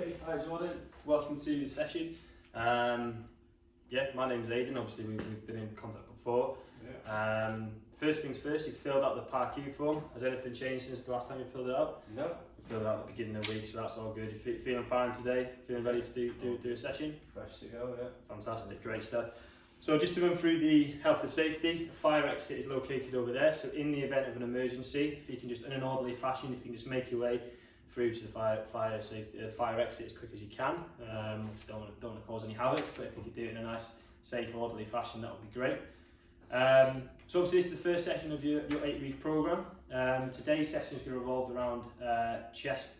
Okay, hi Jordan, welcome to the session. My name's Aidan, obviously we've been in contact before. Yeah. First things first, you filled out the PARQ form. Has anything changed since the last time you filled it out? No. You filled it out at the beginning of the week, so that's all good. You feeling fine today? Feeling ready to do a session? Fresh to go, yeah. Fantastic, great stuff. So just to run through the health and safety, the fire exit is located over there. So in the event of an emergency, if you can just in an orderly fashion, if you can just make your way through to the fire exit as quick as you can. Don't want to cause any havoc, but if you could do it in a nice, safe, orderly fashion, that would be great. So obviously this is the first session of your 8-week program. Today's session is going to revolve around chest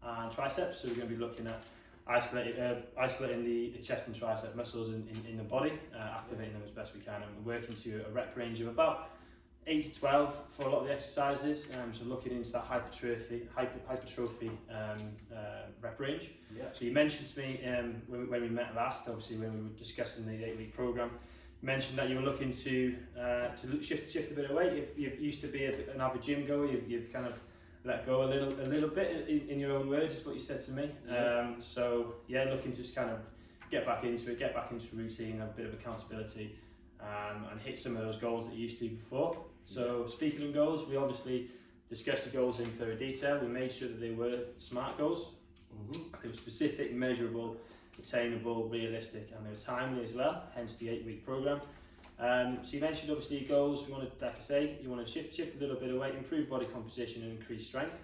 and triceps. So we're going to be looking at isolating the chest and tricep muscles in the body, activating them as best we can, and we're working to a rep range of about 8 to 12 for a lot of the exercises. So looking into that hypertrophy rep range. Yeah. So you mentioned to me when we met last, obviously when we were discussing the 8-week program, you mentioned that you were looking to shift a bit of weight. You used to be an avid gym goer. You've kind of let go a little bit in your own words, is what you said to me. Yeah. Looking to just kind of get back into routine, have a bit of accountability, and hit some of those goals that you used to before. So speaking of goals, we obviously discussed the goals in thorough detail. We made sure that they were SMART goals. They were specific, measurable, attainable, realistic, and they were timely as well, hence the 8-week program. So you mentioned obviously your goals. You want to, like I say, you want to shift a little bit of weight, improve body composition and increase strength.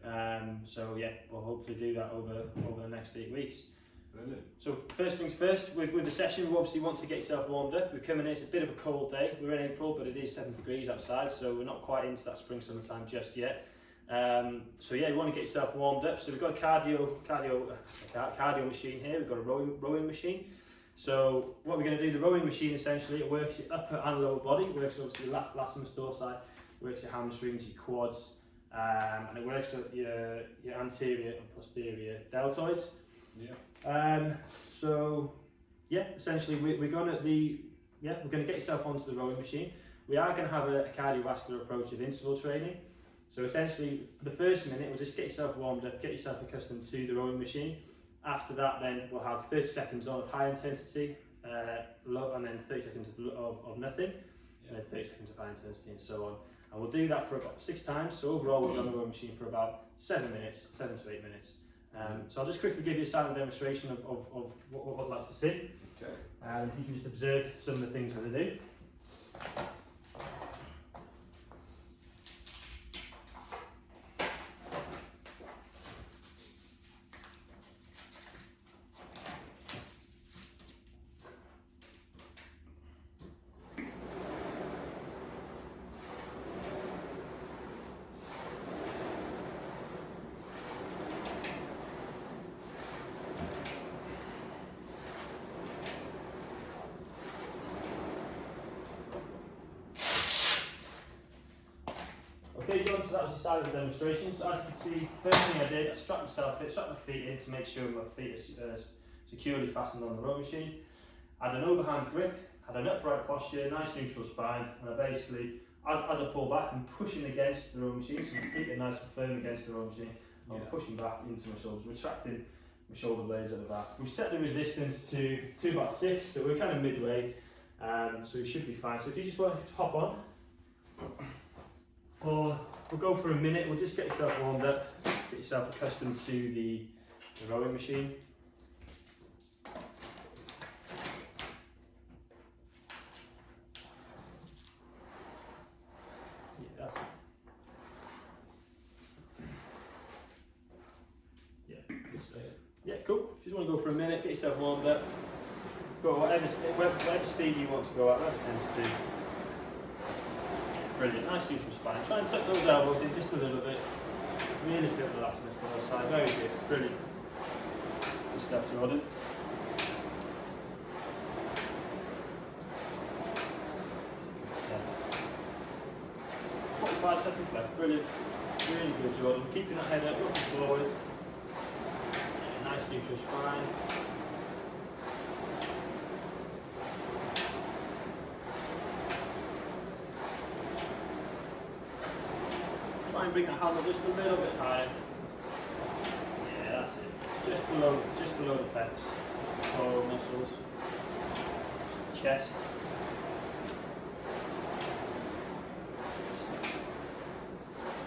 We'll hopefully do that over the next 8 weeks. Brilliant. So first things first, with the session, we obviously want to get yourself warmed up. We're coming in, it's a bit of a cold day. We're in April, but it is 7 degrees outside, so we're not quite into that spring summertime just yet. You want to get yourself warmed up. So we've got a cardio machine here. We've got a rowing machine. So what we're going to do, the rowing machine essentially, it works your upper and lower body. It works obviously latissimus dorsi, works your hamstrings, your quads, and it works your anterior and posterior deltoids. Yeah. Essentially we're going to get yourself onto the rowing machine. We are going to have a cardiovascular approach of interval training. So essentially for the first minute, we'll just get yourself warmed up, get yourself accustomed to the rowing machine. After that, then we'll have 30 seconds on of high intensity, low, and then 30 seconds of nothing, and then 30 seconds of high intensity, and so on. And we'll do that for about 6 times. So overall, we'll be on the rowing machine for about 7 to 8 minutes. So I'll just quickly give you a silent demonstration of what I'd like to see. Okay. And if you can just observe some of the things that I do. Okay, John, so that was the side of the demonstration. So as you can see, first thing I did, I strapped myself in, strapped my feet in to make sure my feet are securely fastened on the rowing machine. I had an overhand grip, had an upright posture, nice neutral spine, and I basically, as I pull back, I'm pushing against the rowing machine, so my feet are nice and firm against the rowing machine. I'm pushing back into my shoulders, retracting my shoulder blades at the back. We've set the resistance to about 6, so we're kind of midway, so we should be fine. So if you just want to hop on, we'll go for a minute. We'll just get yourself warmed up, get yourself accustomed to the rowing machine. Yeah, that's it. Yeah, good stuff. Yeah, cool. If you just want to go for a minute, get yourself warmed up. Go whatever speed you want to go at, whatever tends to. Brilliant, nice neutral spine. Try and tuck those elbows in just a little bit. Really feel the latissimus dorsi. Very good, brilliant. Good stuff, Jordan. Yeah. 45 seconds left, brilliant. Really good, Jordan. Keeping that head up, looking forward. Yeah, nice neutral spine. Try and bring the handle just a little bit higher. Yeah, that's it. Just just below the pecs, core muscles, chest.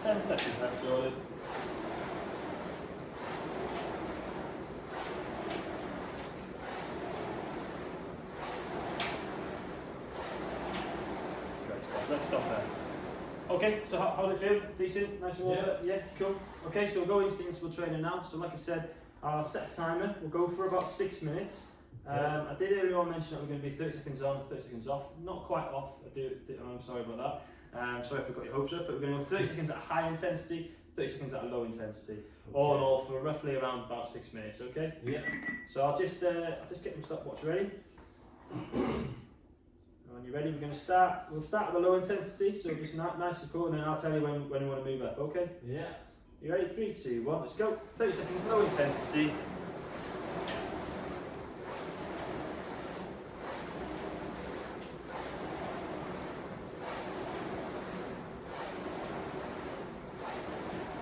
Ten seconds left, Jordan. Great stuff. Let's stop there. Okay, so how did it feel? Decent? Nice and warm up? Yeah, cool. Okay, so we'll go into the interval training now. So like I said, I'll set a timer. We'll go for about 6 minutes. I did earlier on mention that we're going to be 30 seconds on, 30 seconds off. Not quite off. I'm sorry about that. Sorry if I got your hopes up, but we're going to go 30 seconds at high intensity, 30 seconds at a low intensity. All in all for roughly around about 6 minutes, okay? Yeah. So I'll just get my stopwatch ready. When you're ready, we're going to start. We'll start with a low intensity, so just nice and cool, and then I'll tell you when you want to move up, okay? Yeah. You ready? 3, 2, 1, let's go. 30 seconds, low intensity.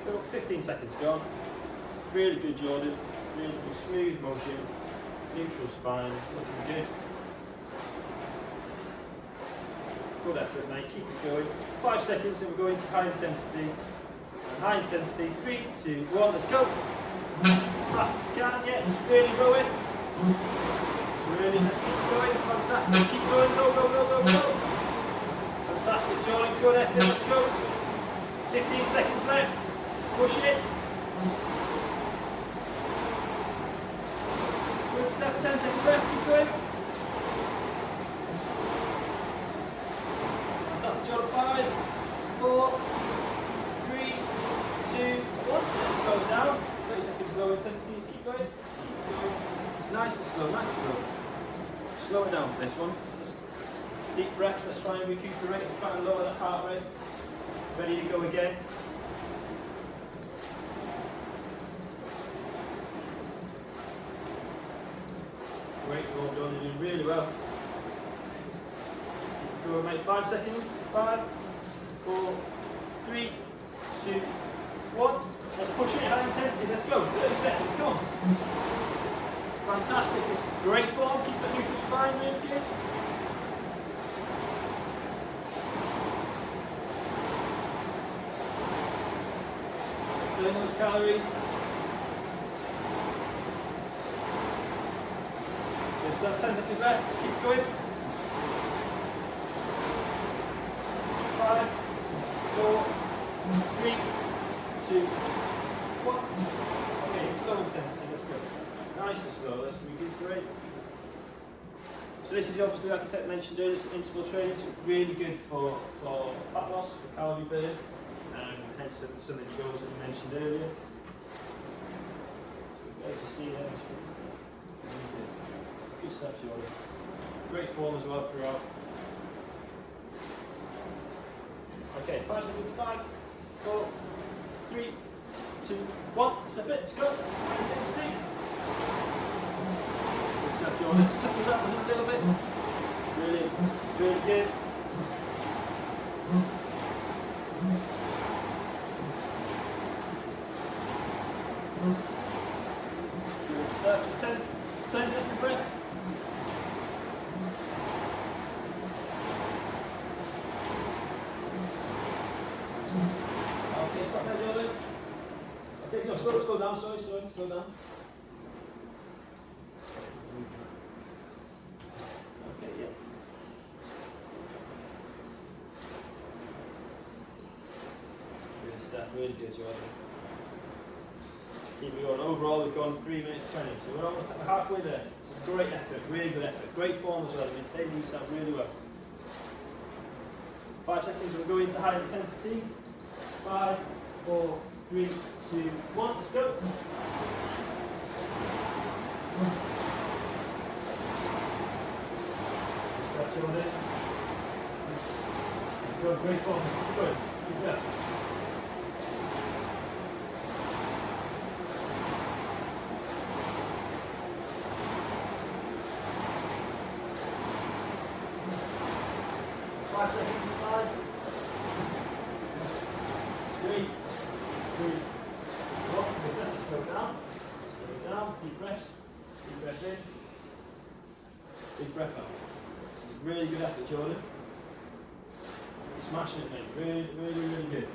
Cool, 15 seconds gone. Really good, Jordan. Really good, smooth motion. Neutral spine, looking good. Good effort, mate. Keep it going. 5 seconds, and we're going to high intensity. And high intensity. 3, 2, 1. Let's go. Fast as you can. Yeah, just really going. Really, let's keep going. Fantastic. Keep going. Go, go, go, go, go. Fantastic, Jordan. Good effort. Let's go. 15 seconds left. Push it. Good stuff. 10 seconds left. Keep going. John, 5, 4, 3, 2, 1. Let's slow it down. 30 seconds low intensity. Just keep going. Keep going. Nice and slow, nice and slow. Slow it down for this one. Just deep breaths. Let's try and recuperate. Let's try and lower that heart rate. Ready to go again. Great job, John. You're doing really well. Go on, mate. 5 seconds. 5, 4, 3, 2, 1. Let's push it. High intensity. Let's go. 30 seconds. Come on. Fantastic. It's great form. Keep that neutral spine really good. Let's burn those calories. Good stuff. 10 seconds left. Just keep going. 5, 4, 3, 2, 1. Okay, it's low intensity, let's go. Nice and slow, let's recuperate. So this is obviously, like I said, mentioned earlier, it's interval training, so it's really good for fat loss, for calorie burn, and hence some of the goals that you mentioned earlier. Great to see there. Good stuff, Jordan. Great form as well throughout. Okay, 5 seconds, 5, 4, 3, 2, 1. Step it, let's go. High intensity. Good stuff, Jordan. Let's tuck those elbows in a little bit. Brilliant. Really good. Good stuff. Just 10 seconds left. Okay, stop there, Jordan. Okay, no, slow down, sorry, slow down. Okay, yeah. Good stuff, really good, Jordan. Keep it going. Overall, we've gone 3 minutes 20, so we're almost halfway there. It's a great effort, really good effort. Great form as well. I mean, stay used up really well. 5 seconds, we'll go into high intensity. 5, 4, 3, 2, 1. Let's go. Stretch over there. Good, great form. Good. Keep it up. now. Deep breaths. Deep breath in. Big breath out. Really good effort, Jordan. You're smashing it, mate. Really, really, really good.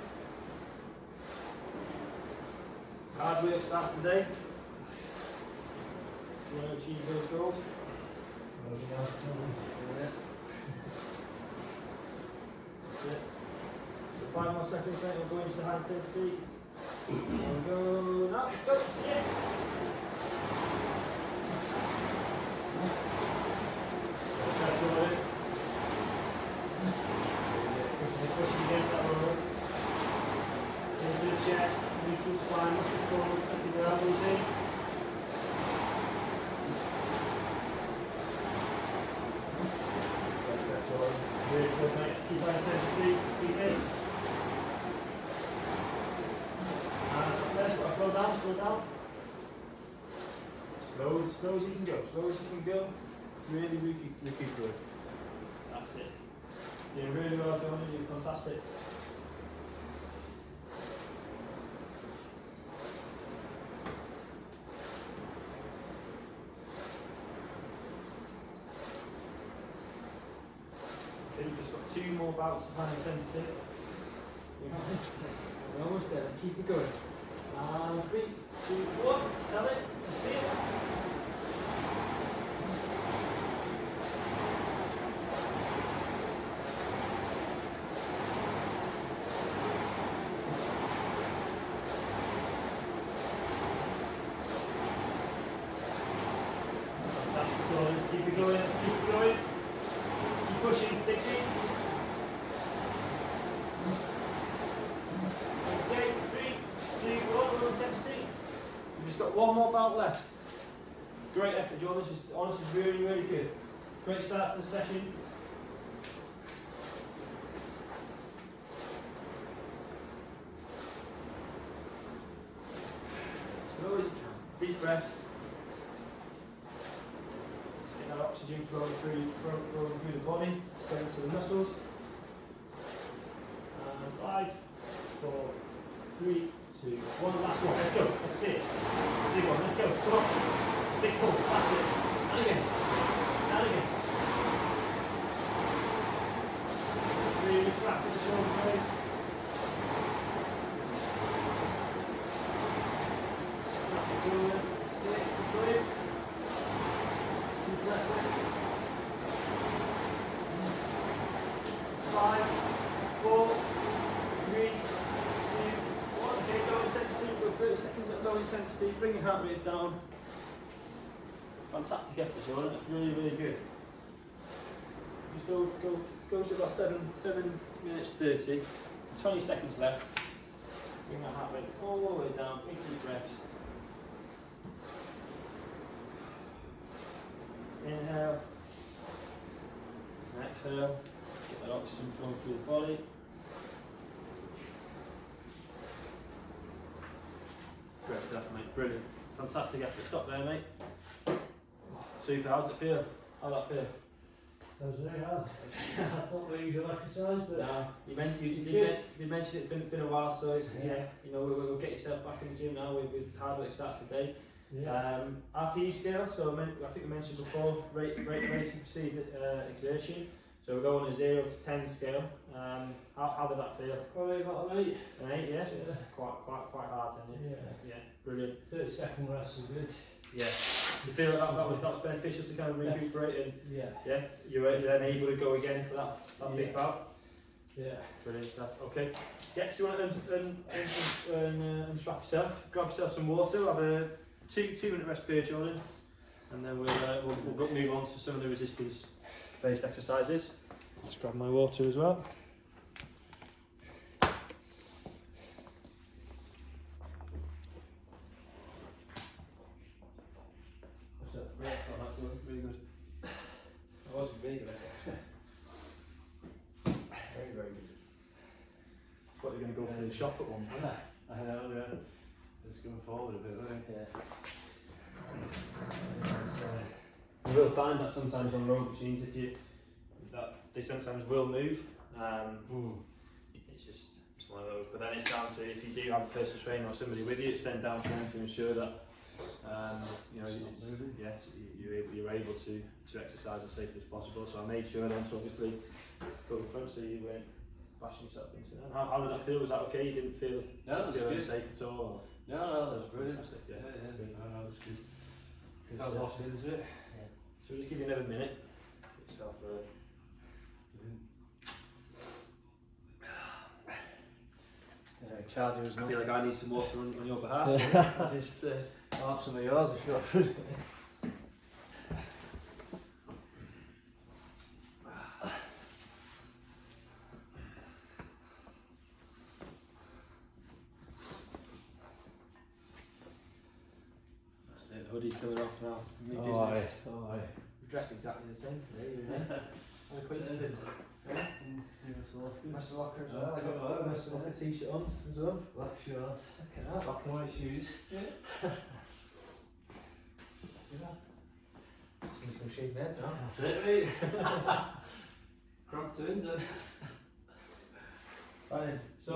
Hard work starts today. If you want to achieve those goals. Nobody else knows. Yeah. That's it. So 5 more seconds, mate. We'll go into high intensity. We'll go now. Let's go. See it. Pushing against that roll. Into the chest, neutral spine, looking forward, second your elbows in. That's that, Jordan. Really good, mate. Keep high intensity, keep it. And stop there, slow down, slow down. Slow as you can go, slow as you can go. Really recuperate. That's it. Doing really well, Jordan. You're fantastic. Okay, we've just got 2 more bouts of high intensity. We're almost there. Let's keep it going. 3, 2, 1. Tell it. Let's see it. Keep it going, let's keep it going. Keep pushing, dig deep. Okay, 3, 2, 1, low intensity. We've just got 1 more bout left. Great effort, Jordan. This is honestly really, really good. Great start to the session. Slow as you can. Deep breaths. Oxygen flowing through the body, going to the muscles. 5, 4, 3, 2, 1. Last one. Let's go. Let's see it. Big one. Let's go. Come on. Big pull. That's it. And again. And again. Really trap with the shoulder blades. Trap the shoulder. See it. Keep going. 5, 4, 3, 2, 1. Okay, low intensity. Go 30 seconds at low intensity. Bring your heart rate down. Fantastic effort, Jordan. That's really, really good. Just go to about 7 minutes 30. 20 seconds left. Bring that heart rate all the way down. Big deep breaths. Inhale. Exhale. Get that oxygen flowing through the body. Great stuff, mate. Brilliant. Fantastic effort. Stop there, mate. Super. How does it feel? How'd that feel? That was very hard. Not the usual exercise, but No, you did mention it's been a while, so it's, yeah, you know, we'll get yourself back in the gym now. With hard work starts today. yeah. RPE scale, so I think I mentioned before, rating perceived exertion. So we're going on a 0 to 10 scale. How did that feel? Probably about an 8. An 8, yes? Yeah. Quite hard then, yeah? Yeah. Yeah, brilliant. 30-second rest is good. Yeah. You feel like that was beneficial to kind of recuperate and Yeah. you're then able to go again for that big bout? Yeah. Brilliant stuff. Okay. Yeah, if you want to unstrap yourself, grab yourself some water, have a 2-minute rest period, Jordan, and then we'll move on to some of the resistance based exercises. Let's grab my water as well. What's that? Yeah, I thought that was really good. That was really good. Very, very good. Thought you were going to go for the shop at one point. I know, yeah. Just going forward a bit, wasn't it? Yeah. You will find that sometimes on road machines, that they sometimes will move. It's one of those. But then it's down to, if you do have a personal trainer or somebody with you, it's then down to them to ensure that You know, you're able to exercise as safely as possible. So I made sure then to obviously go in front so you weren't bashing yourself into that. How did that feel? Was that okay? You didn't feel unsafe at all? Or? No, that was brilliant. Fantastic, yeah. No, that was good. Good Got stuff. lost into it. Yeah. So just give you another minute. Get yourself Cardio's I not. feel like I need some water on your behalf. Just half some of yours if you're. That's it, the hoodie's coming off now. New Oh, business. aye. We're dressed exactly the same today, you know. What a coincidence. Mr. Locker as well. I got my Mr. Locker t-shirt on as well. Black shorts. Look at that. Black and white shoes. Yeah. Just need some shade there now. That's it, mate. Crop twins, then. Right then. So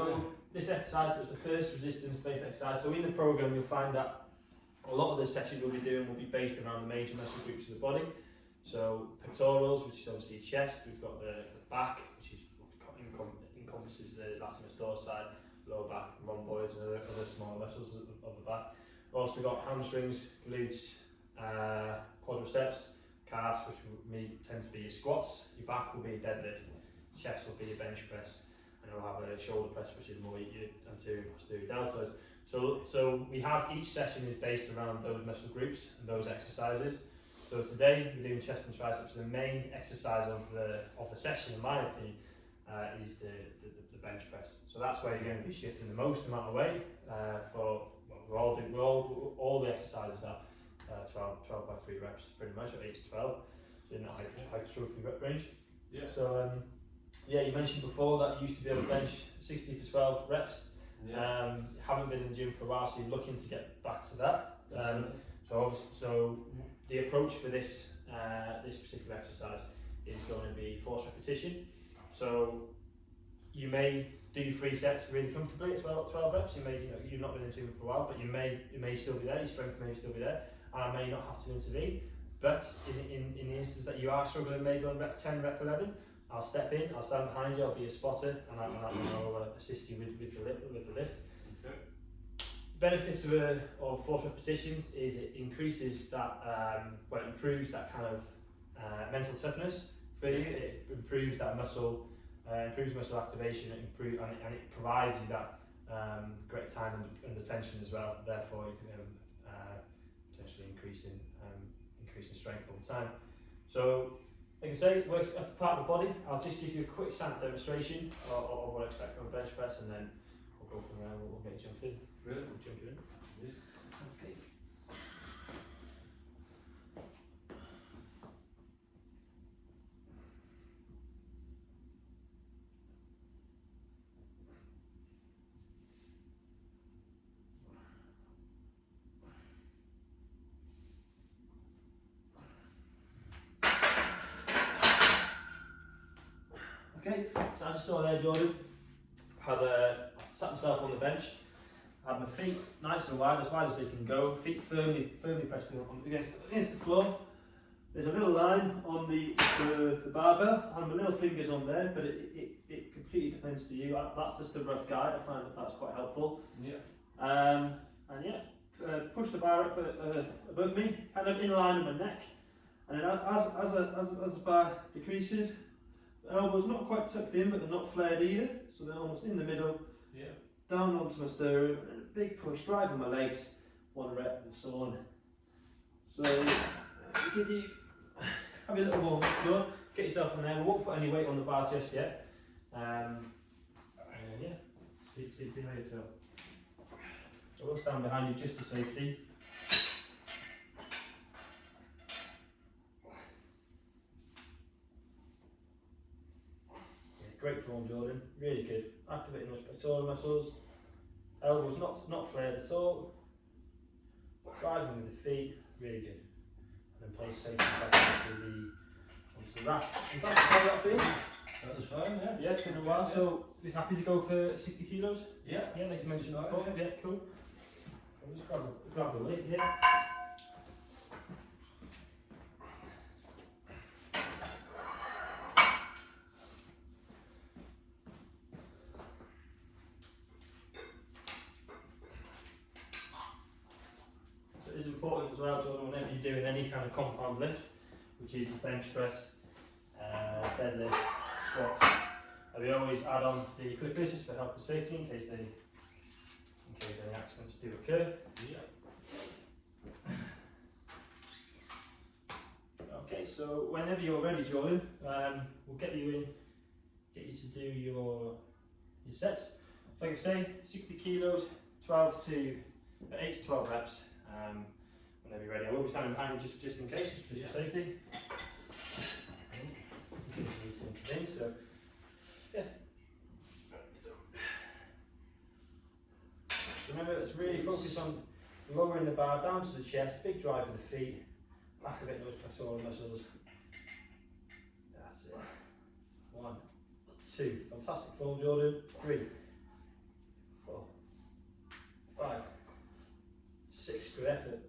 this exercise is the first resistance-based exercise. So in the program, you'll find that a lot of the sessions we'll be doing will be based around the major muscle groups of the body. So pectorals, which is obviously chest. We've got the back, which is encompasses the latissimus dorsi, lower back, rhomboids, and other smaller muscles of the back. We've also got hamstrings, glutes, quadriceps, calves, which tend to be your squats. Your back will be a deadlift. Chest will be your bench press, and we'll have a shoulder press, which is more your anterior and posterior deltoids. So we have each session is based around those muscle groups and those exercises. So today we're doing chest and triceps. The main exercise of the session, in my opinion, is the bench press. So that's where you're going to be shifting the most amount of weight. All the exercises are 12 by 3 reps, pretty much, or 8 to 12. So in that hypertrophy rep range. Yeah. So you mentioned before that you used to be able to bench 60 for 12 reps. Yeah. Haven't been in the gym for a while, so you're looking to get back to that. So the approach for this particular exercise is going to be force repetition. So you may do 3 sets really comfortably at 12 reps. You've not been in the gym for a while, but you may still be there. Your strength may still be there, and I may not have to intervene. But in the instance that you are struggling, maybe on rep 10, rep 11, I'll step in, I'll stand behind you, I'll be a spotter, and I'll assist you with the lift. Okay. Benefits of force repetitions is it increases that, it improves that kind of mental toughness for you. It improves that improves muscle activation, and it provides you that great time under tension as well. Therefore, you can potentially increasing strength all the time. So, like I say, it works up part of the body. I'll just give you a quick sample demonstration of what I expect from a bench press, and then we'll go from there. We'll get you jumped in. Really? We'll jump you in. Okay. Okay, so as you saw there, Jordan, had sat myself on the bench, had my feet nice and wide as they can go, feet firmly pressed against the floor. There's a little line on the barbell, and my little fingers on there, but it completely depends to you. That's just a rough guide. I find that's quite helpful. Yeah. Push the bar up above me, kind of in line with my neck, and then as the bar decreases, the elbows not quite tucked in, but they're not flared either, so they're almost in the middle. Yeah. Down onto my sternum, and a big push, driving my legs, 1 rep and so on. So have a little warm up, sure. Get yourself in there. We won't put any weight on the bar just yet. See how you feel. So we'll stand behind you just for safety. Great form, Jordan. Really good. Activating those pectoral muscles. Elbows not flared at all. Driving with the feet. Really good. And then place safety back onto the rack. Fantastic. How did that feel? That was fine, yeah. Yeah, it's been a while. So, are you happy to go for 60 kilos? Yeah. Yeah, like you mentioned Fine, before. yeah. Yeah, cool. I'll just grab the weight here. is important as well, Jordan, whenever you're doing any kind of compound lift, which is bench press, deadlift, squats. We always add on the clippers just for health and safety in case any accidents do occur. Yeah. Okay, so whenever you're ready, Jordan, we'll get you to do your sets. Like I say, 60 kilos, 8 to 12 reps. Whenever you're ready, I will be standing behind you just in case, just for your safety. So, yeah. Remember, let's really focus on lowering the bar down to the chest, big drive of the feet, activate those pectoral muscles. That's it. 1, 2, fantastic form, Jordan. 3, 4, 5, 6, good effort.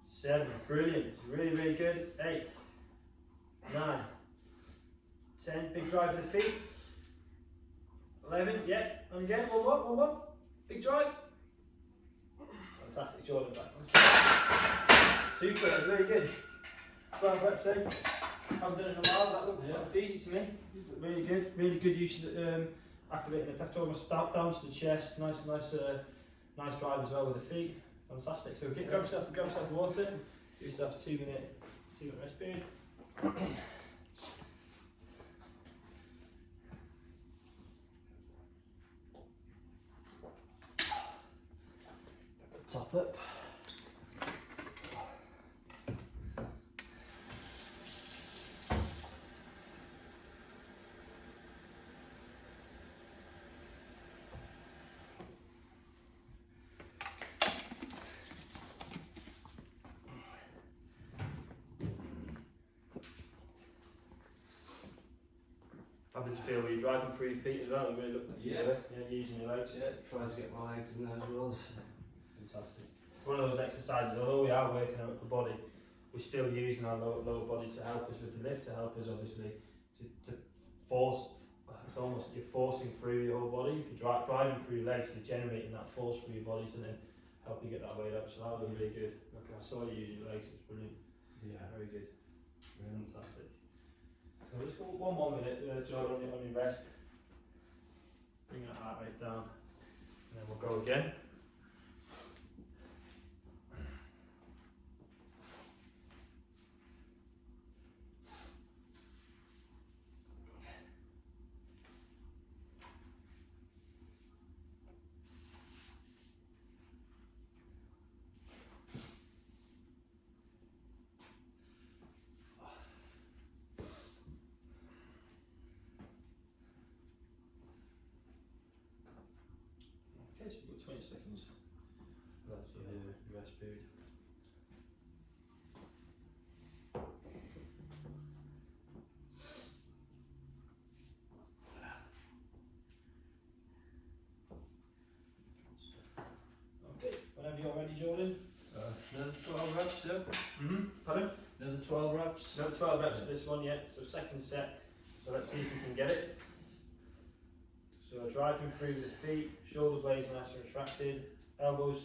7, brilliant, really, really good. 8, 9, 10, big drive of the feet. 11, yeah, and again, one more, big drive. Fantastic, Jordan, back. Super, that's really good. 12 reps in. Haven't done it in a while, that looked easy to me. Really good use of activating the pectoral muscle down to the chest. Nice drive as well with the feet. Fantastic. So grab yourself water. Give yourself a 2-minute rest period. Top up. How did you feel? Were you driving through your feet as well? You really looked like you were using your legs. Yeah, trying to get my legs in there as well. Fantastic. One of those exercises, although we are working out the body, we're still using our lower body to help us with the lift, to help us obviously to force. It's almost you're forcing through your whole body. If you're driving through your legs, you're generating that force through your body to then help you get that weight up. So that was really good. Look, I saw you using your legs. It's brilliant. Yeah. Very good. Fantastic. So let's go 1 more minute, Jordan, on your rest. Bring that heart rate down, and then we'll go again. Okay, so we've got 20 seconds left for the rest period. Okay, whenever you're ready, Jordan. Another 12 reps, yeah? Pardon? Another 12 reps. No, 12 reps for this one yet, so second set. So let's see if we can get it. So driving through the feet, shoulder blades nice and retracted, elbows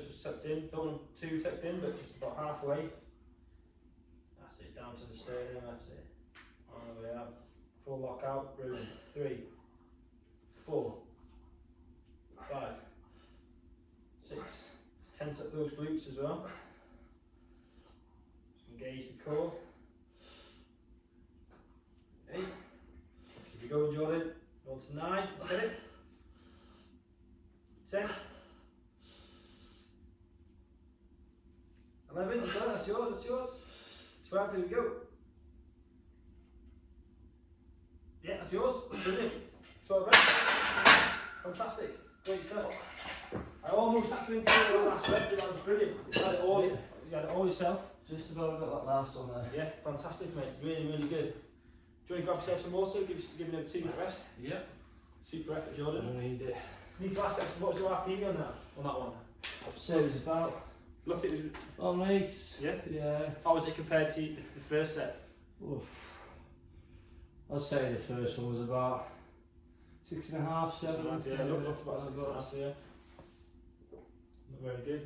just tucked in, don't want them too tucked in, but just about halfway. That's it, down to the sternum, that's it. On the way out, full lock out, brilliant. 3, 4, 5, 6. Let's tense up those glutes as well. Just engage the core. 8. Keep it going, Jordan. On to 9, let's get it. 10. 11, you've got it, that's yours. 12, here we go. Yeah, that's yours, brilliant. 12 reps. Fantastic, great stuff. I almost had to interview the last rep, but that was brilliant. You had it all yourself. Just about got that last one there. Yeah, fantastic, mate, really good. Do you want to grab yourself some water, give another 2-minute rest? Yeah. Super effort, Jordan. I need it. Need to ask you, what was your RPE on that one? So it was about. Looked at it. Oh, nice. Yeah? Yeah. How was it compared to the first set? Oof. I'd say the first one was about 6.5, 7. Yeah, looked about 6.5, yeah. Not very good.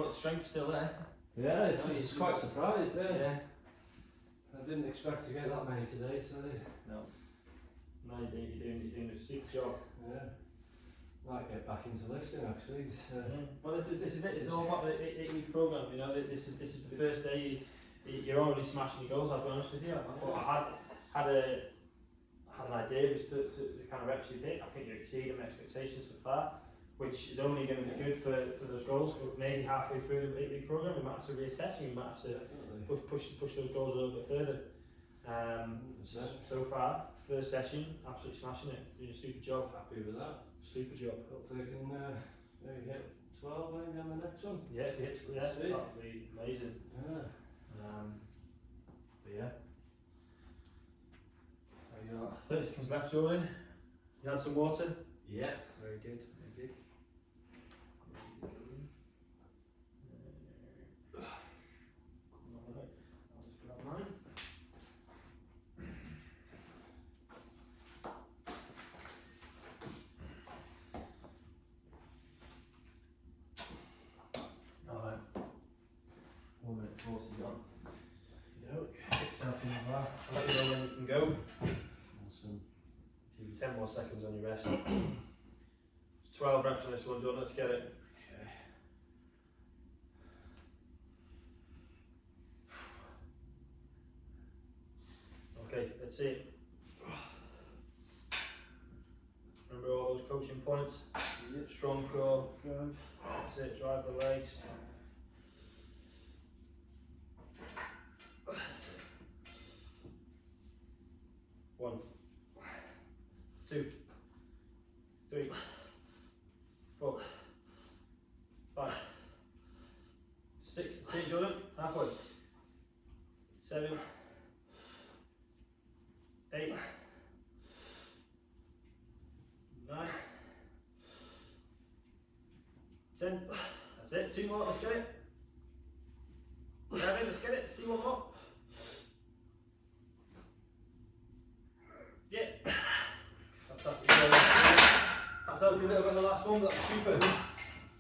but the strength's still there. Yeah, it's quite surprised, Yeah. I didn't expect to get that many today, so I did. No, you're doing a super job. Yeah. Might get back into lifting actually. Well, this is it. It's all about the 8-week program. You know, this is the first day. You're already smashing your goals. I'll be honest with you. I had an idea as to the kind of reps you hit. I think you exceed my expectations so far, which is only going to be good for those goals. But maybe halfway through the 8-week program, we might have to reassess and we might have to push those goals a little bit further. So far, first session, absolutely smashing it. Doing a super job. Happy with that. Super job. Hopefully I can maybe hit 12 maybe on the next one. Yeah, if you hit, that would be amazing. Yeah. But yeah. There you go. 30 seconds left, Jordan. You had some water? Yeah. Very good, very good. Alright, I'll just grab mine. Alright. 1 minute 40 gone. Get yourself in the bar. I'll let you know when you can go. Awesome. Give you 10 more seconds on your rest. 12 reps on this one, John. Let's get it. Okay, that's it. Remember all those coaching points? Yep. Strong core. That's it. Drive the legs. One, 2, 3, 4, 5, 6. See it, Jordan. Halfway. 7, 8, 9, 10. That's it. 2 more. Let's get it. 11. Let's get it. See one more. Yeah. Fantastic. Had to open a little bit on the last one, but that's super.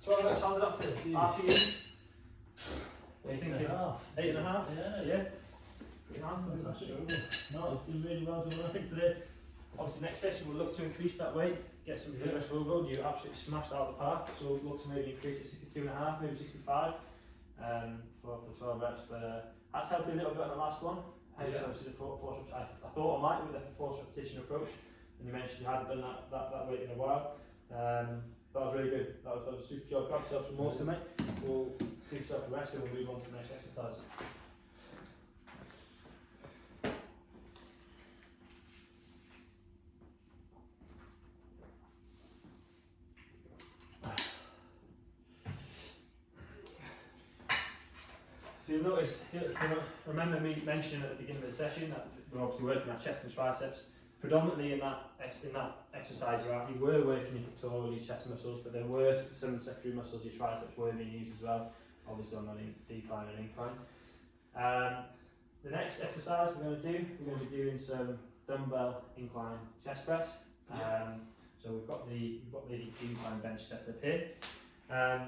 12 reps, how did that feel? RPE? What are you thinking? 8.5? Yeah. 8.5, fantastic. No, it's been really well done. I think for obviously next session we'll look to increase that weight, get some vigorous overload. You absolutely smashed out of the park, so we'll look to maybe increase it 62.5, maybe 65 for 12 reps. But that's helped me a little bit on the last one. Obviously the force I thought I might with the force repetition approach, and you mentioned you hadn't done that weight in a while. That was really good. That was a super job. Grab yourself some more to mate. We'll give yourself a rest and we'll move on to the next exercise. So you'll notice, remember me mentioning at the beginning of the session that we're obviously working our chest and triceps. Predominantly in that exercise you were working your pectoral, your chest muscles, but there were some secondary muscles, your triceps were being used as well, obviously on a decline and incline. The next exercise we're going to be doing some dumbbell incline chest press. So we've got the incline bench set up here.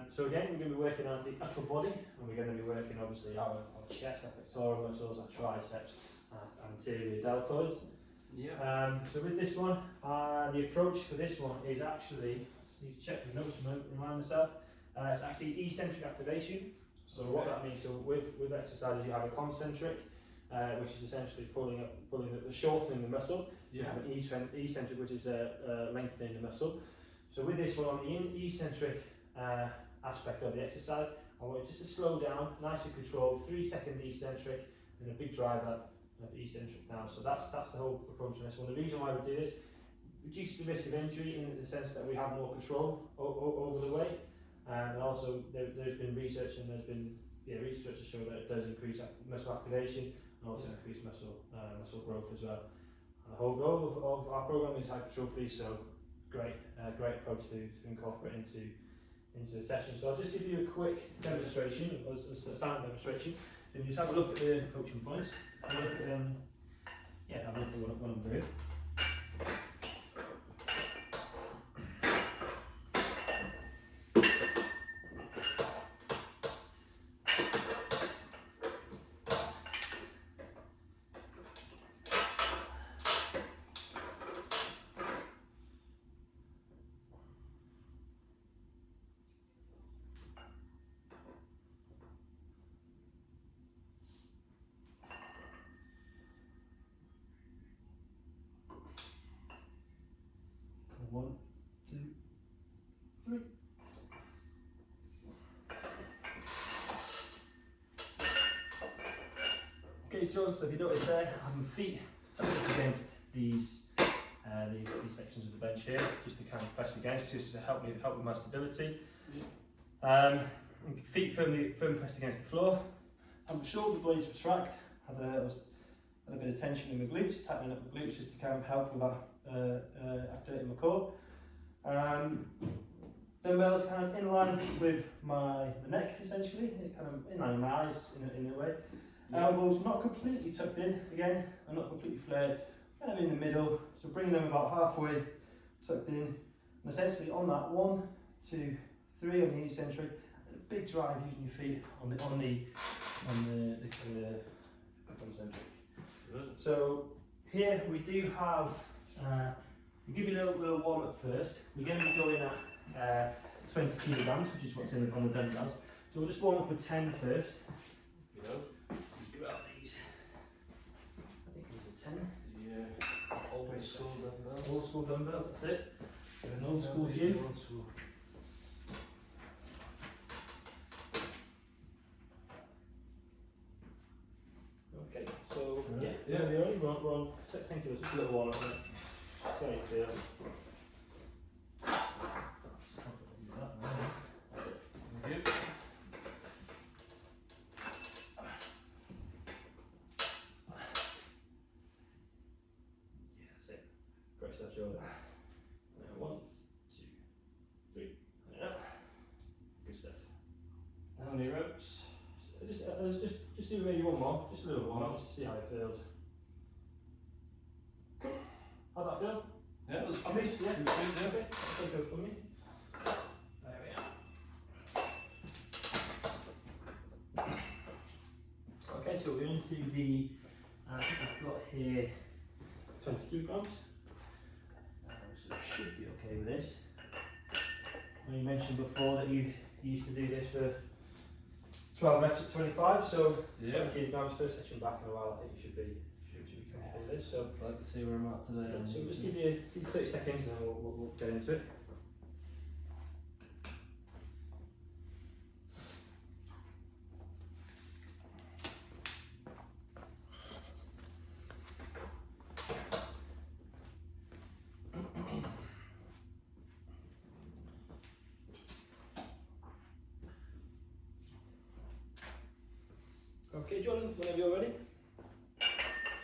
So again, we're going to be working on the upper body, and we're going to be working obviously our chest, our pectoral muscles, our triceps, anterior deltoids. So with this one, the approach for this one is actually, I need to check the notes to remind myself, it's actually eccentric activation. So what that means, so with exercises you have a concentric, which is essentially pulling the shortening the muscle. You have an eccentric, which is lengthening the muscle. So with this one, on the eccentric aspect of the exercise, I want you just to slow down, nice and controlled, 3-second eccentric, and a big drive up of eccentric now. So that's the whole approach on this one. The reason why we do this reduces the risk of injury in the sense that we have more control over the weight, and also there's been research and there's been research to show that it does increase muscle activation and also increase muscle growth as well. And the whole goal of our program is hypertrophy, so great approach to incorporate into the session. So I'll just give you a quick demonstration, a silent demonstration, and you just have a look at the coaching points. Have a look at what I'm doing. 3. Okay, John, so if you notice there, I have my feet tucked up against these sections of the bench here, just to kind of press against, just to help with my stability. Feet firmly pressed against the floor. And my shoulder blades retract. Had a bit of tension in my glutes, tightening up my glutes just to kind of help with that activating my core. Dumbbells kind of in line with my neck essentially, kind of in line with my eyes in a way. Elbows not completely tucked in, again, and not completely flared, kind of in the middle, so bringing them about halfway tucked in, and essentially on that 1, 2, 3 on the eccentric, and a big drive using your feet on the concentric. So here we do have, we'll give you a little warm up first. We're going to be going at 20 kilograms, which is what's on the dumbbells. So we'll just warm up with 10 first. Grab these. I think these are 10. Yeah. Old school dumbbells. Old school dumbbells, that's it. An old school gym. Old school. Okay, so yeah, we're on 10 kilos, just a little warm up. See how you feel. Thank you. Great stuff, shoulder. 1, 2, 3, and up. Good stuff. How many reps? Just do maybe one more, just a little warm up, just to see how it feels. Cool. How'd that feel? Yeah, it was At least, yeah. Okay, that's okay for me. There we are. Okay, so we're into the, I think I've got here 20 kilograms. So it should be okay with this. And you mentioned before that you used to do this for 12 reps at 25, so 20 kilograms first session back in a while. I think you should be comfortable with this. So I'd like to see where I'm at today. yeah, so just give you 30 seconds and then we'll get into it. Okay, Jordan, whenever you're ready.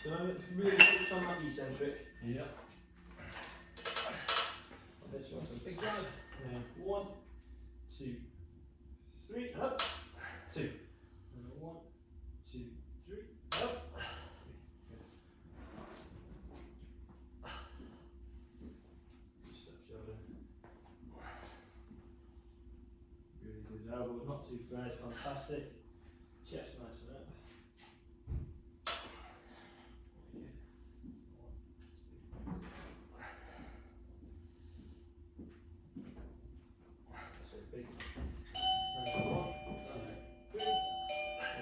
So now it's really focus on that eccentric. Yeah. Okay, so a big drive. And then 1, 2, 3, and up. 2. And then 1, 2, 3, up. Good stuff, Jordan. Really good elbow, not too flared, fantastic. Chest nice and up. So big. 1, 2, 3.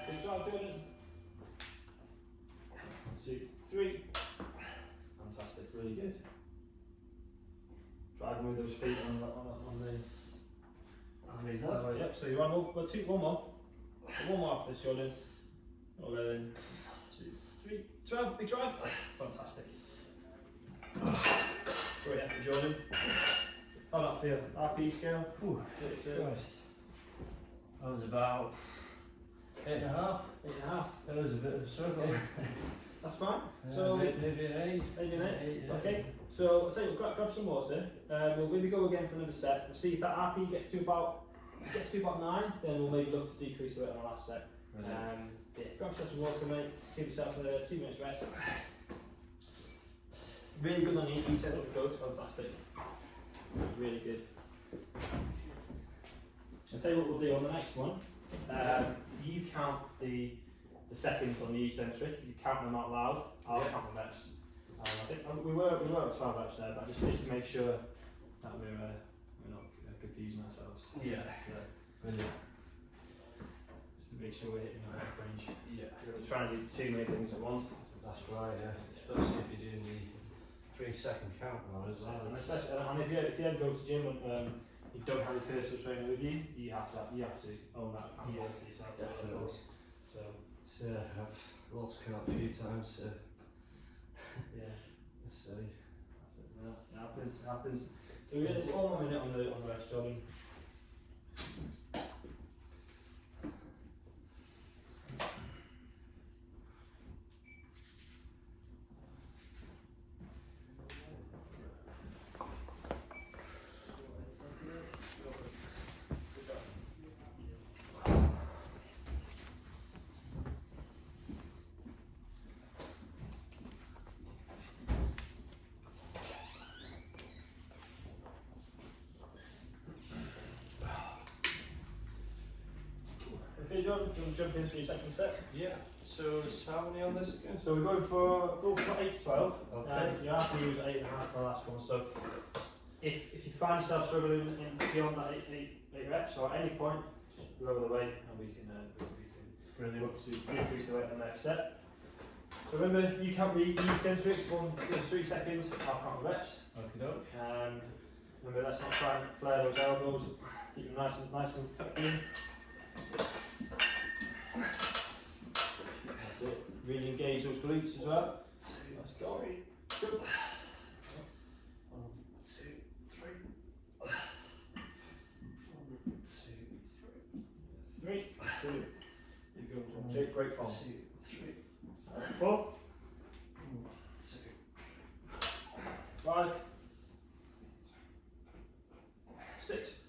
Good job, Jordan. 1, 2, 3. Fantastic, really good. Try and move those feet on the. Yep, so you're on one more. One more after this, Jordan. 11, 2, 3, 12, big drive. Fantastic. Great effort, Jordan. How'd that feel? RP scale? Ooh, Christ. That was about 8.5. 8.5. That was a bit of a struggle. Okay. That's fine. So maybe an 8. Maybe an 8. Yeah. Okay. So I'll tell you what, grab some water. We'll maybe go again for another set. We'll see if that RP gets to about 9. Then we'll maybe look to decrease the weight on the last set. Yeah, grab yourself some water, mate. Give yourself a 2 minutes rest. Really good on the eccentric growth, fantastic. Really good. I'll tell you what we'll do on the next one. You count the seconds on the eccentric. If you count them out loud, I'll count the reps. I think we were at 12 reps there, but just to make sure that we're not confusing ourselves. Yeah. So, Brilliant. just to make sure we're hitting our range. Yeah. We're trying to do too many things at once. That's right, yeah. Especially if you're doing the 3-second count now as well. And if you ever go to gym and you don't have a personal trainer with you, you have to own that accountability yourself. Definitely. Of course. So I've lost count a few times. yeah, Let's see. that's it. No, it happens. It happens. So we get 1 more minute on the rest, Jordan. Okay, Jordan, do you want to jump into your second set? Yeah. So it's how many on this again? So we're going for 8 to 12. Okay. You have to use 8.5 for the last one. So if you find yourself struggling beyond that 8 reps, or at any point, just go over the weight and we can Brilliant. look to increase the weight on the next set. So remember, you count the eccentrics, 3 seconds, I'll count the reps. Okay, doke. Remember, let's not try and flare those elbows, keep them nice and tucked in. That's it. Really engage those glutes as well. Let's go. Go. 1, 2, 3. 1, 2, 3. 3. Brilliant. You go. Jake, great form. 2, 3. 4. 1, 2. 5. 6.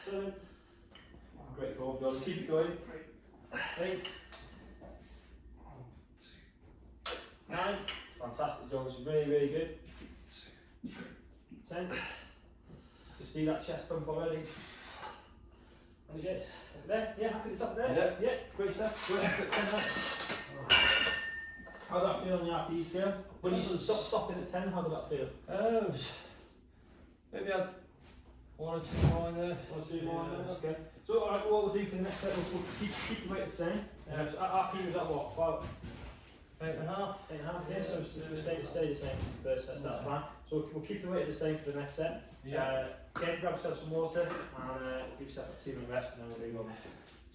7. Great form, Jordan. Keep it going. 8. 1, 2. 9. Fantastic, Jordan. This is really, really good. 2, 3. 10. You see that chest pump already? There it is. There. Yeah, happy it's up there. Yeah. Great stuff. Great effort. 10 reps. How did that feel on the RPE scale? When you stopping at 10, how did that feel? Maybe I'd 1 or 2 more in there. 1 or 2 more. Okay. So what we'll do for the next set, we'll keep the weight the same. So RPE was at what? About 8.5. 8.5. Yeah. So stay the same for the first set. So that's fine. So we'll keep the weight the same for the next set. Again, grab yourself some water and give yourself a 2-minute rest, and then we'll move on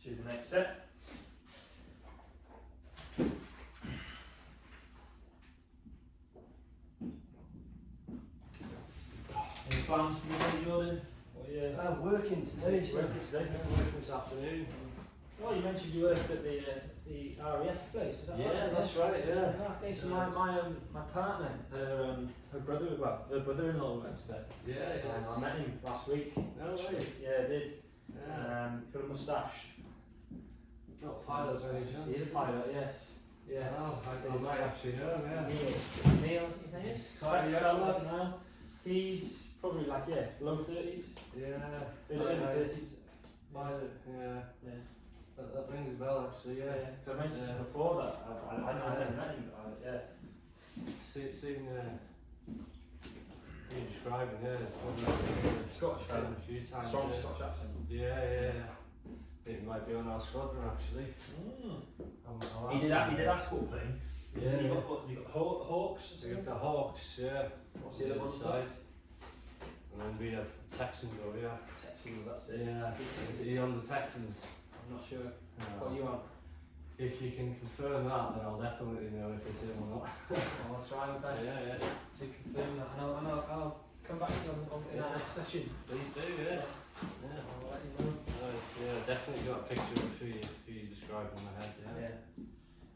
to the next set. Any plans for the day, Jordan? I'm working today. Working today? I'm working this afternoon. Oh, you mentioned you worked at the RAF place, is that right? Yeah, that's right, yeah. Okay, so my partner, her brother-in-law works there. Yeah, I met him last week. No way. Yeah, I did. Yeah. Got a moustache. Not pilots or any chance? He's a pilot, yes. Yes. Oh, I might actually know him, yeah. Neil, I think it is. Quite a young lad. Now. He's probably like, low 30s. Yeah. Early 30s. Pilot, yeah. Yeah. That rings a bell actually, yeah. Because I mentioned before that I never met him, but yeah. Seen you describing, Scottish a few times. strong yeah. Scottish accent. Yeah. It might be on our squadron actually. He did that school thing. Yeah. You got Hawks. So we got the Hawks, yeah. What's the other one? Side. And then we have Texans over here. Texans, that's it. Yeah. Is he on the Texans? I'm not sure. What are you on? If you can confirm that, then I'll definitely know if it's him or not. I'll try my best to confirm that, and I'll come back to you in our next session. Please do, yeah. I'll let you know. Definitely got a picture of who you described in my head, yeah.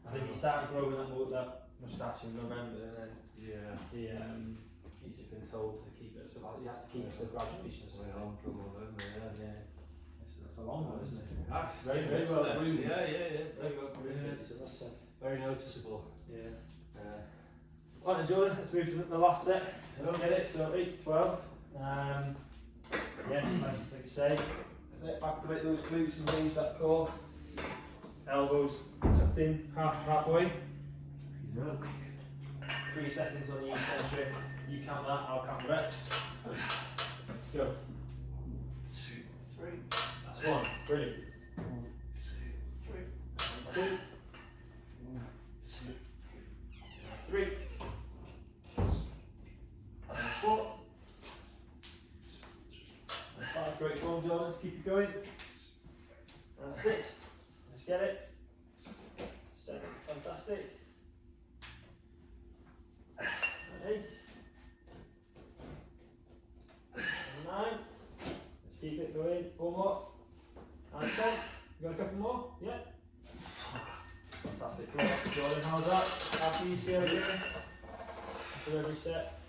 I think he started growing that moustache in November, and then he's been told to keep it. So he has to keep it to graduation. So on from November, yeah. That's a long one, isn't it? Very well groomed. Yeah. Very well groomed. So that's very noticeable. yeah. Right then, Jordan, let's move to the last set. Let's get it. So 8 to 12. Like you say, activate those glutes and raise that core. Elbows tucked in halfway. 3 seconds on the eccentric. You count that, I'll count the reps. Let's go. 2, 3. That's 1. Brilliant. 1, 2, 3. 2. 3. 4. great form, Jordan. Let's keep it going. And 6. Let's get it. 7. Fantastic. And 8. And 9. Let's keep it going. 4 more. And 10. You got a couple more? Yeah. Fantastic. Great. Jordan, how's that? Happy you scale again? After every set?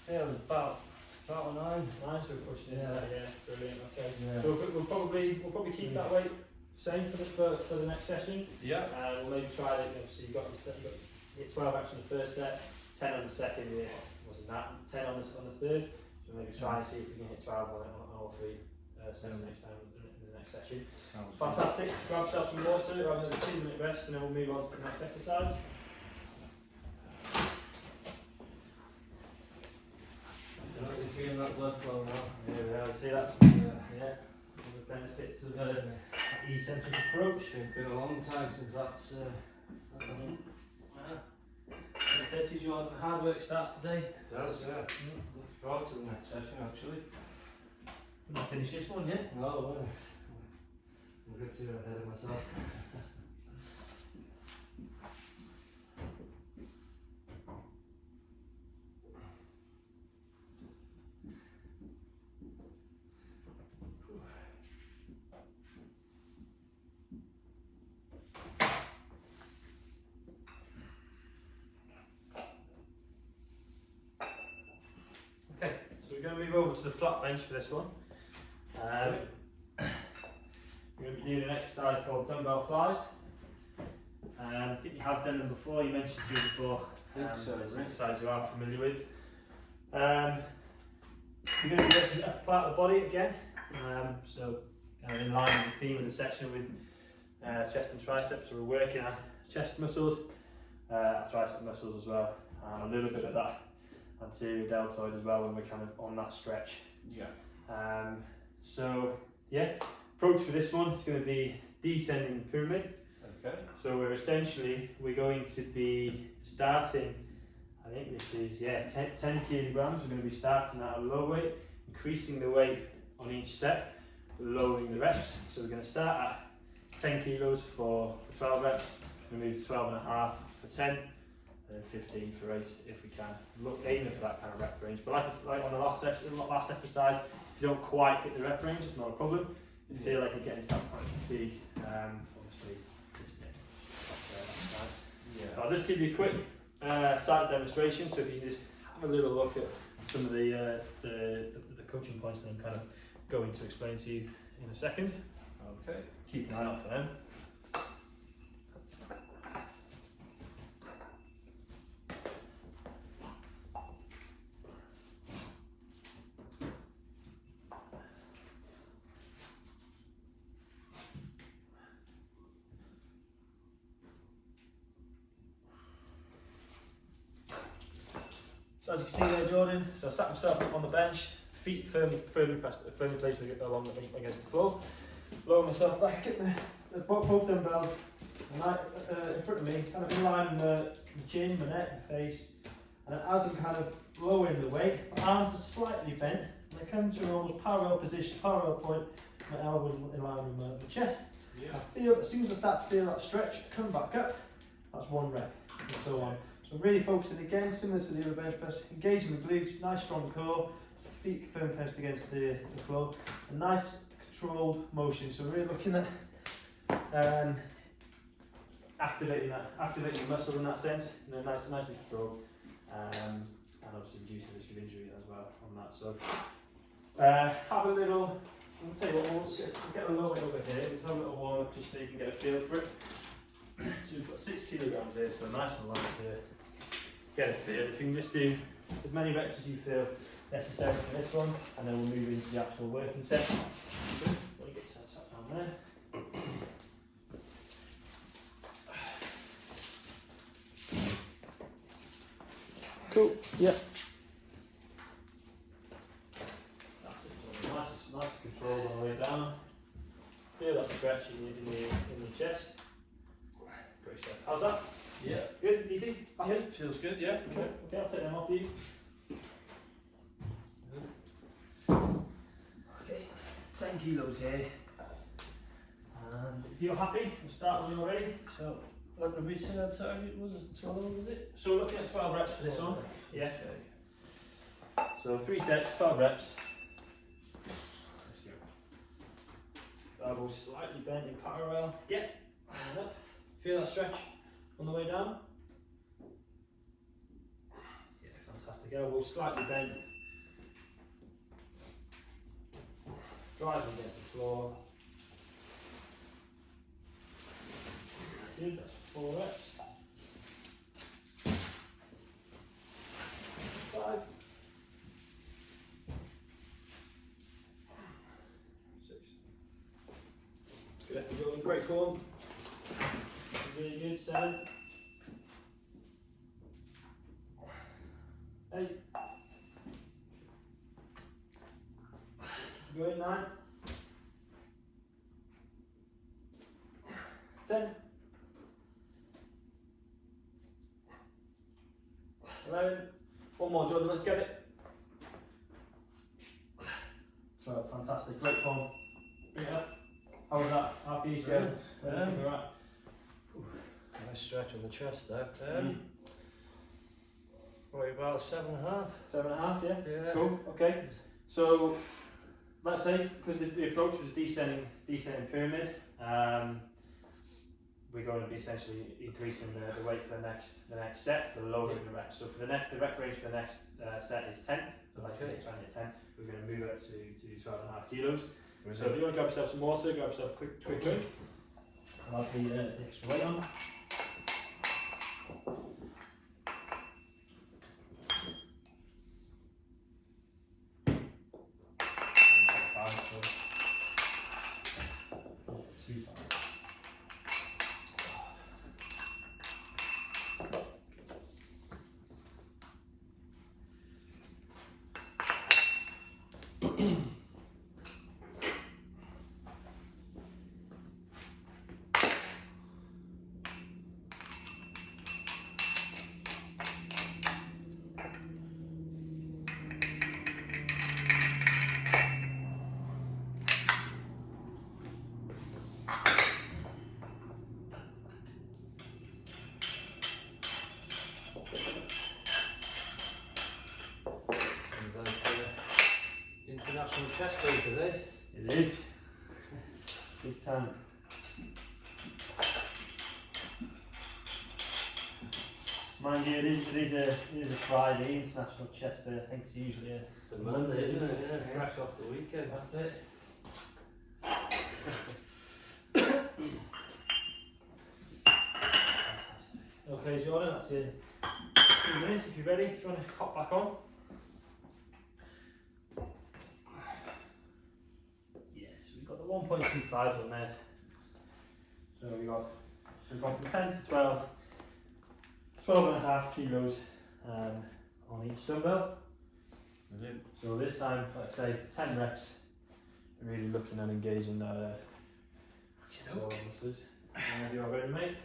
Yeah, it was about a 9. Nice, we're pushing it. Yeah, brilliant. Okay. Yeah. So we'll probably keep that weight same for the next session. Yeah. We'll maybe try it. Obviously, you got 12 reps on the first set, 10 on the second. Yeah, wasn't that 10 on the third? So maybe try and see if we can hit 12 on all 3 sets next time in the next session. Fantastic. Grab yourself some water, have another 2-minute rest, and then we'll move on to the next exercise. You're feeling that blood flow now. Yeah, see that's one of the benefits of the eccentric approach. It's been a long time since that's happened. As I said to you, Jordan, hard work starts today. It does, yeah. Looking forward to the next session actually. I'm not finished this one yet. No, well, I'm good to ahead of myself. Okay, so we're going to move over to the flat bench for this one. We're going to be doing an exercise called dumbbell flies. I think you have done them before, you mentioned to me before. So, it's an exercise you are familiar with. We're going to be working the upper part of the body again. So kind of in line with the theme of the session with chest and triceps. So we're working our chest muscles, our tricep muscles as well, and a little bit of that anterior deltoid as well when we're kind of on that stretch. Yeah. So yeah, approach for this one is going to be descending the pyramid. Okay. So we're going to be starting, I think this is 10 kilograms. We're going to be starting at a low weight, increasing the weight on each set, lowering the reps. So we're going to start at 10 kilos for 12 reps. We're going to move to 12 and a half for 10. And 15 for 8 if we can. Aiming for that kind of rep range. But like on the last exercise, if you don't quite hit the rep range, it's not a problem. If you feel like you're getting to that point of fatigue, obviously just that's fine. Yeah. I'll just give you a quick side demonstration. So if you can just have a little look at some of the coaching points that I'm kind of going to explain to you in a second. Okay. Keep an eye out for them. So as you can see there, Jordan, so I sat myself up on the bench, feet firmly placed along against the floor, lower myself back, get both dumbbells in front of me, kind of in line with the chin, my neck, my face, and then as I'm kind of lowering the weight, my arms are slightly bent, and I come to an almost parallel position, parallel point, my elbows in line with my chest. Yeah. I feel, as soon as I start to feel that stretch, come back up, that's 1 rep, and so on. So I'm really focusing again, similar to the other bench press, engaging the glutes, nice strong core, feet firm pressed against the floor, a nice controlled motion. So we're really looking at activating the muscle in that sense, nice and controlled, and obviously reduce the risk of injury as well on that. So have a little, I'll tell you what, we'll get a little bit over here, let's have a little warm up just so you can get a feel for it. So we've got 6 kilograms here, so nice and light here. Get a feel. If you can just do as many reps as you feel necessary for this one, and then we'll move into the actual working set. Let me get yourself sat down there. Cool. Yeah. That's it. Nice control all the way down. Feel that stretch in your chest. Great stuff. How's that? Yeah. Good? Easy? Yeah, feels good, yeah. Okay, I'll take them off you. Okay, 10 kilos here. And if you're happy, we'll start when you're ready. So, what did we say that target was? 12, was it? So we're looking at 12 reps for this one. Yeah. Okay. So 3 sets, 12 reps. Let's go. Elbow slightly bent in parallel. Yeah. And up. Feel that stretch on the way down? Yeah, fantastic. Elbow slightly bent. Driving against the floor. Good, that's 4 reps. 5. 6. Good effort, Jordan. Great form. Really good. 7. 8. Going 9. 10. 11. One more, Jordan, let's get it. So, fantastic, great form. Bring it up. How was that? Happy you going? Where do you think we're at? Nice stretch on the chest there. Probably about 7.5. 7.5, yeah? Yeah. Cool, okay. So, let's say, because the approach was descending pyramid, we're going to be essentially increasing the weight for the next set, but lowering the reps. So for the rep range for the next set is 10. So like Okay. trying to get 10, we're going to move up to 12.5 kilos. Really? So if you want to grab yourself some water, grab yourself a quick drink. I'll have the extra weight on. International chest day today. It is. Big time. Mind you, it is a Friday, International Chest Day. I think it's usually It's a Monday, isn't it? Yeah, fresh off the weekend. That's it. Okay, Jordan, that's in 2 minutes if you're ready. If you want to hop back on. Yeah, so we've got the 1.25 on there. So we've gone from 10 to 12, 12.5 kilos on each dumbbell. Brilliant. So this time, let's say for 10 reps, we're really looking at engaging that muscles. And you're ready, mate.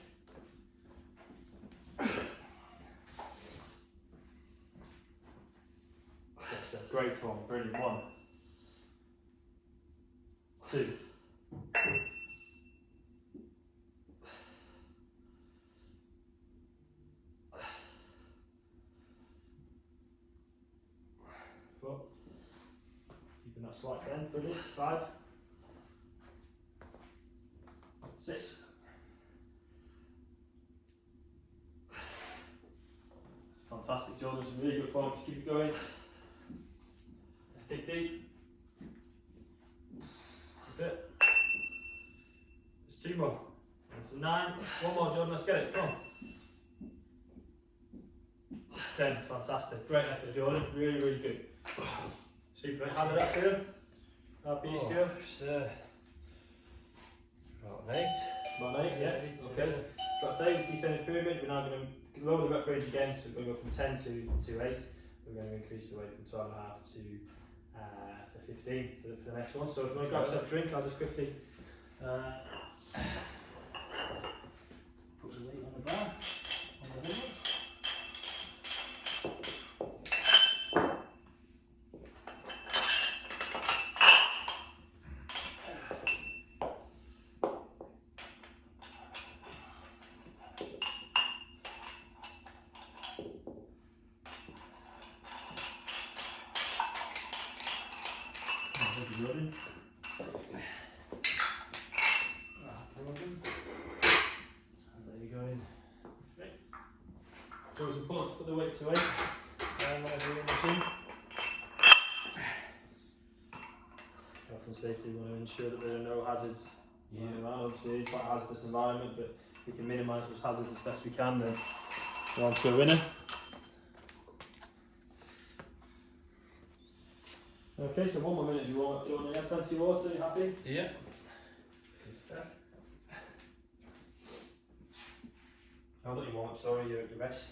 That's a great form, brilliant. 1, 2. 4. Keeping that slight bend, brilliant. 5. 6. Fantastic, Jordan, some really good form, just keep it going. Let's dig deep. That's a bit. There's 2 more. That's a 9. 1 more, Jordan, let's get it, come on. 10, fantastic, great effort, Jordan, really, really good. Super, how did that feel? Happy you go? It's about an 8. About 8, yeah, okay. Got to say, descending pyramid, we're now going to lower the rep range again, so we're going to go from 10 to 8. We're going to increase the weight from 12.5 to 15 for the next one. So if you want to grab yourself a drink, I'll just quickly put the weight on the bar, on the wheels. Thank you, Jordan. Program. And there you go in. Okay. So it's important to put the weights away whenever you're in the gym. Health and safety, we want to ensure that there are no hazards around. Obviously it's quite a hazardous environment, but if we can minimise those hazards as best we can, then we're on to a winner. Okay, so 1 more minute if you want. Jordan, you have plenty of water, you happy? Yeah. Good stuff. Oh, not your warm up, sorry, your rest.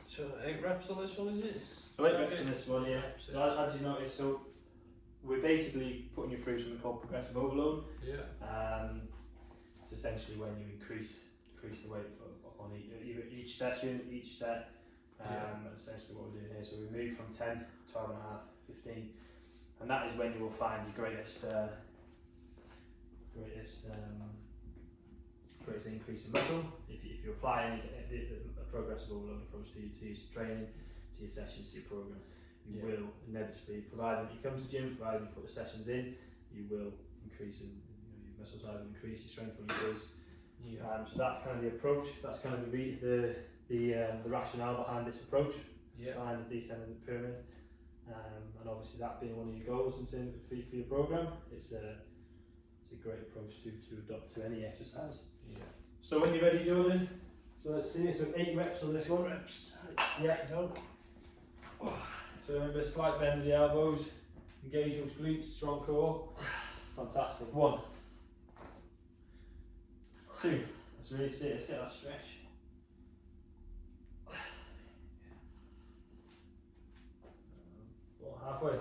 So 8 reps on this one, is it? So 8 reps on this one, yeah. So as you notice, so we're basically putting you through something called progressive overload. Yeah. It's essentially when you increase the weight on each session, each set. Essentially what we're doing here. So we move from 10, 12 and a half, 15, and that is when you will find your greatest increase in muscle. If you apply a progressive overload approach to your training, to your sessions, to your program, you will inevitably, provided you come to gym, provided you put the sessions in, you will increase your muscle size will increase, your strength will increase. So that's kind of the approach. That's kind of the rationale behind this approach, behind the descending pyramid, and obviously that being one of your goals in terms of for your program, it's a great approach to adopt to any exercise. So when you're ready, Jordan, so let's see. So 8 reps on this one. Reps. Yeah, dog. So remember, slight bend of the elbows, engage those glutes, strong core. Fantastic. 1, 2. Let's really see it. Let's get that stretch. 4, halfway.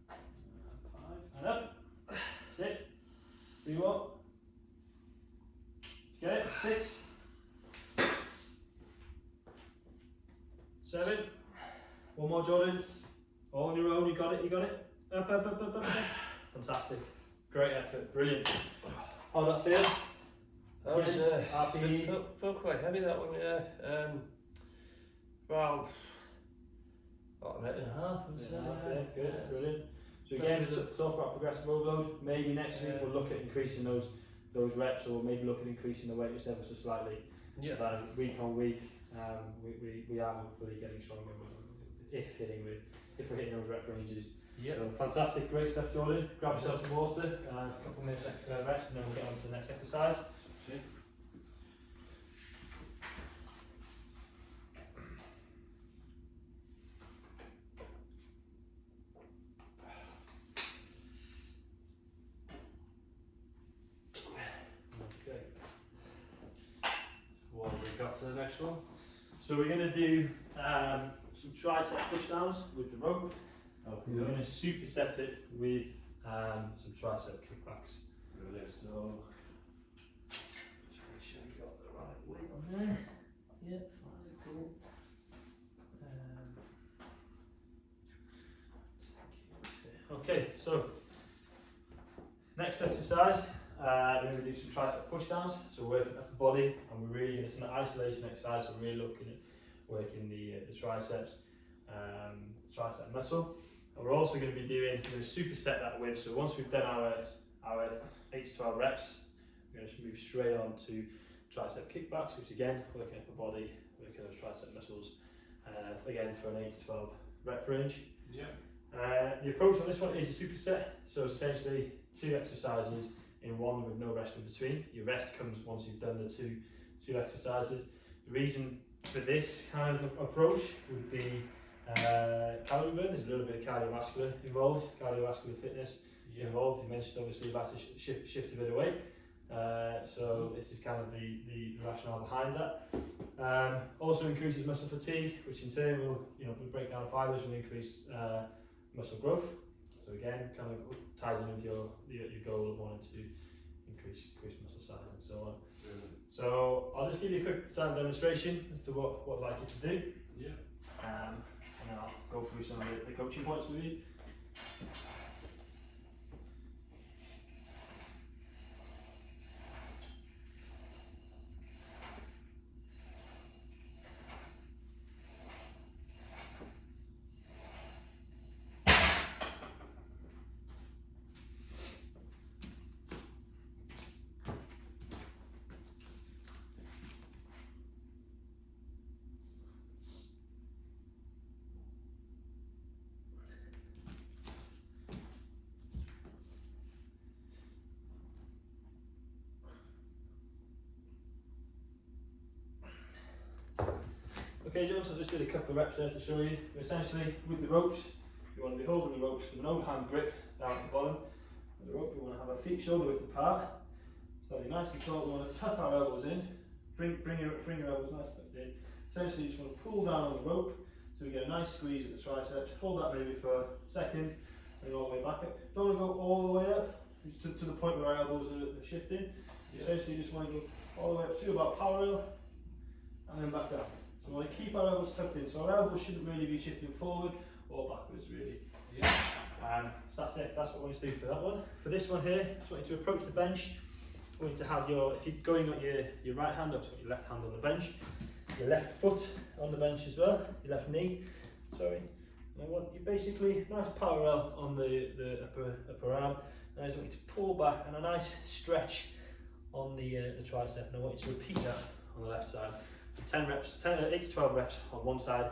5 and up. Sit. 3 more. Let's get it. 6. 7. 1 more, Jordan. All on your own. You got it. You got it. Up, up, up, up, up, up. Fantastic. Great effort. Brilliant. How'd that feel? That was happy. felt quite heavy, that one, yeah. Well, about a minute and a half. Yeah, good, brilliant. So again, talk about progressive overload. Maybe next week we'll look at increasing those reps, or maybe look at increasing the weight just ever so slightly. So that week on week, we are hopefully getting stronger if we're hitting those rep ranges. Fantastic, great stuff, Jordan. Grab yourself some water, a couple of minutes rest, and then we'll get on to the next exercise. Okay. What have we got for the next one? So we're going to do some tricep pushdowns with the rope. We're going to superset it with some tricep kickbacks. Brilliant. So, just make sure you got the right weight on there. Yeah, fine, cool. Okay, so next exercise, we're going to do some tricep pushdowns. So we're working up the body, and we're really, it's an isolation exercise, so we're really looking at working the triceps, tricep muscle. And we're also going to be doing, we're going to superset that with, so once we've done our 8 to 12 reps, we're going to move straight on to tricep kickbacks, which again, working up the body, working those tricep muscles, again for an 8 to 12 rep range. The approach on this one is a superset, so it's essentially 2 exercises in one with no rest in between. Your rest comes once you've done the two exercises. The reason for this kind of approach would be calorie burn. There's a little bit of cardiovascular involved, cardiovascular fitness involved. You mentioned obviously about to shift a bit of weight, so this is kind of the rationale behind that. Also increases muscle fatigue, which in turn will break down fibers and increase muscle growth. So again, kind of ties in with your goal of wanting to increase muscle size and so on. So I'll just give you a quick sound demonstration as to what I'd like you to do. And then I'll go through some of the coaching points with you. Okay, John, so I just did a couple of reps there to show you. Essentially, with the ropes, you want to be holding the ropes with an overhand grip down at the bottom of the rope. You want to have our feet shoulder width apart, standing nice and tall. We want to tuck our elbows in, bring your elbows nice tucked in. Essentially, you just want to pull down on the rope so we get a nice squeeze at the triceps. Hold that maybe for a second, and all the way back up. Don't want to go all the way up to the point where our elbows are shifting. You essentially just want to go all the way up to about parallel, and then back down. So we want to keep our elbows tucked in, so our elbows shouldn't really be shifting forward or backwards really. Yeah. So that's it, that's what I want to do for that one. For this one here, I just want you to approach the bench. I want you to have your, if you're going on your right hand up, so your left hand on the bench, your left foot on the bench as well, your left knee, sorry. And I want you basically nice parallel on the upper arm, and I just want you to pull back and a nice stretch on the tricep, and I want you to repeat that on the left side. 10 reps, 8 to 12 reps on one side,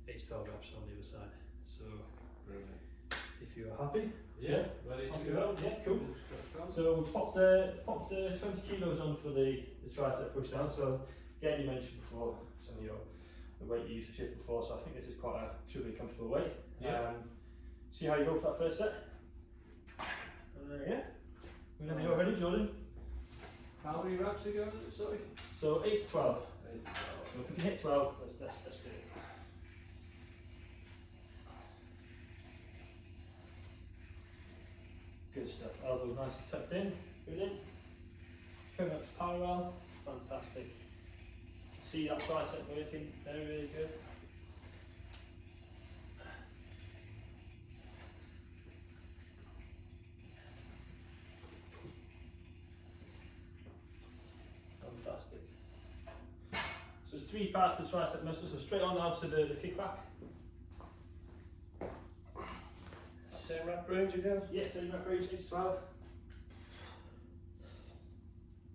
8 to 12 reps on the other side. So, Brilliant. if you are happy, Yeah, ready to go. Yeah, cool. So we'll pop the 20 kilos on for the tricep push down. So again, you mentioned before some of the weight you used to shift before. So I think this is should be a comfortable weight. Yeah. See how you go for that first set. Yeah. Whenever you're ready, Jordan. How many reps ago? Sorry. So 8 to 12. 8 to 12. So if we can hit 12, let's do it. Good stuff. Elbows nice and tucked in. Brilliant. Coming up to parallel. Fantastic. See that tricep working. Very, very good. Fantastic. So there's 3 parts to the tricep muscle. So straight on now to the kickback. Same rep range again? Yeah, same rep range, 8 to 12.